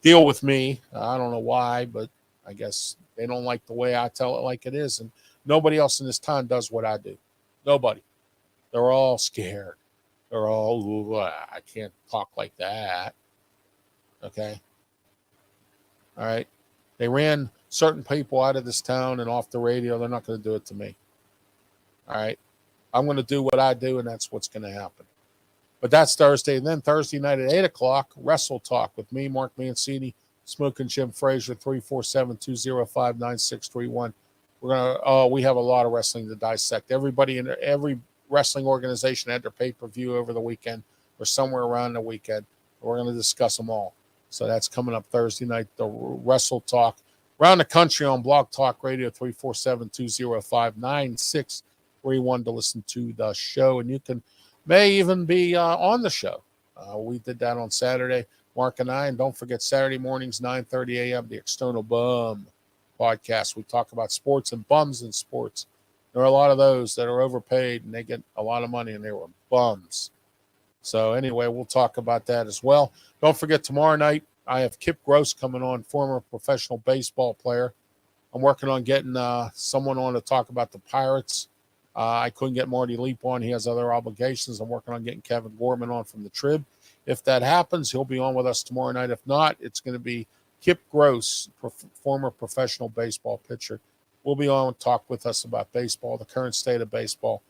deal with me. I don't know why, but I guess they don't like the way I tell it like it is. And nobody else in this town does what I do. Nobody. They're all scared. They're all, I can't talk like that. Okay. All right. They ran certain people out of this town and off the radio. They're not going to do it to me. All right. I'm going to do what I do, and that's what's going to happen. But that's Thursday. And then Thursday night at 8 o'clock, Wrestle Talk with me, Mark Mancini, Smoking Jim Frazier, 347-205-9631. We have a lot of wrestling to dissect. Everybody in every wrestling organization had their pay-per-view over the weekend or somewhere around the weekend. We're going to discuss them all. So that's coming up Thursday night, the Wrestle Talk. Around the country on Blog Talk Radio, 347-205-9631 to listen to the show. And you may even be on the show. We did that on Saturday, Mark and I. And don't forget, Saturday mornings, 9:30 a.m., the External Bum podcast. We talk about sports and bums in sports. There are a lot of those that are overpaid, and they get a lot of money, and they were bums. So anyway, we'll talk about that as well. Don't forget, tomorrow night, I have Kip Gross coming on, former professional baseball player. I'm working on getting someone on to talk about the Pirates. I couldn't get Marty Leap on. He has other obligations. I'm working on getting Kevin Gorman on from the Trib. If that happens, he'll be on with us tomorrow night. If not, it's going to be Kip Gross, former professional baseball pitcher, will be on to talk with us about baseball, the current state of baseball,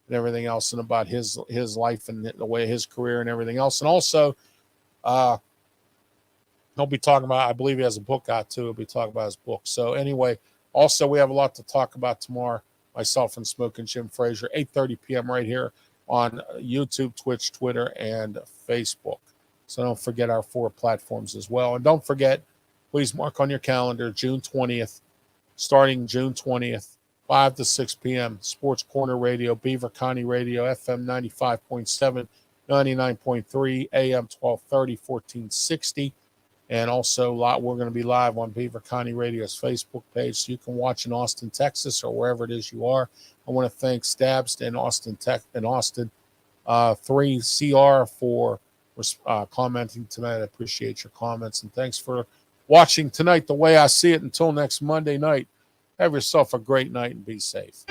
and everything else, and about his life and the way his career and everything else. And also, he'll be talking about, I believe he has a book out too. He'll be talking about his book. So anyway, also we have a lot to talk about tomorrow, myself and Smoking Jim Frazier, 8:30 p.m. right here on YouTube, Twitch, Twitter, and Facebook. So don't forget our 4 platforms as well. And don't forget, please mark on your calendar, June 20th, starting June 20th, 5 to 6 p.m., Sports Corner Radio, Beaver County Radio, FM 95.7, 99.3, AM 1230, 1460. And also, we're going to be live on Beaver County Radio's Facebook page, so you can watch in Austin, Texas, or wherever it is you are. I want to thank Stabs in Austin, 3CR for commenting tonight. I appreciate your comments, and thanks for watching tonight The Way I See It. Until next Monday night, have yourself a great night and be safe.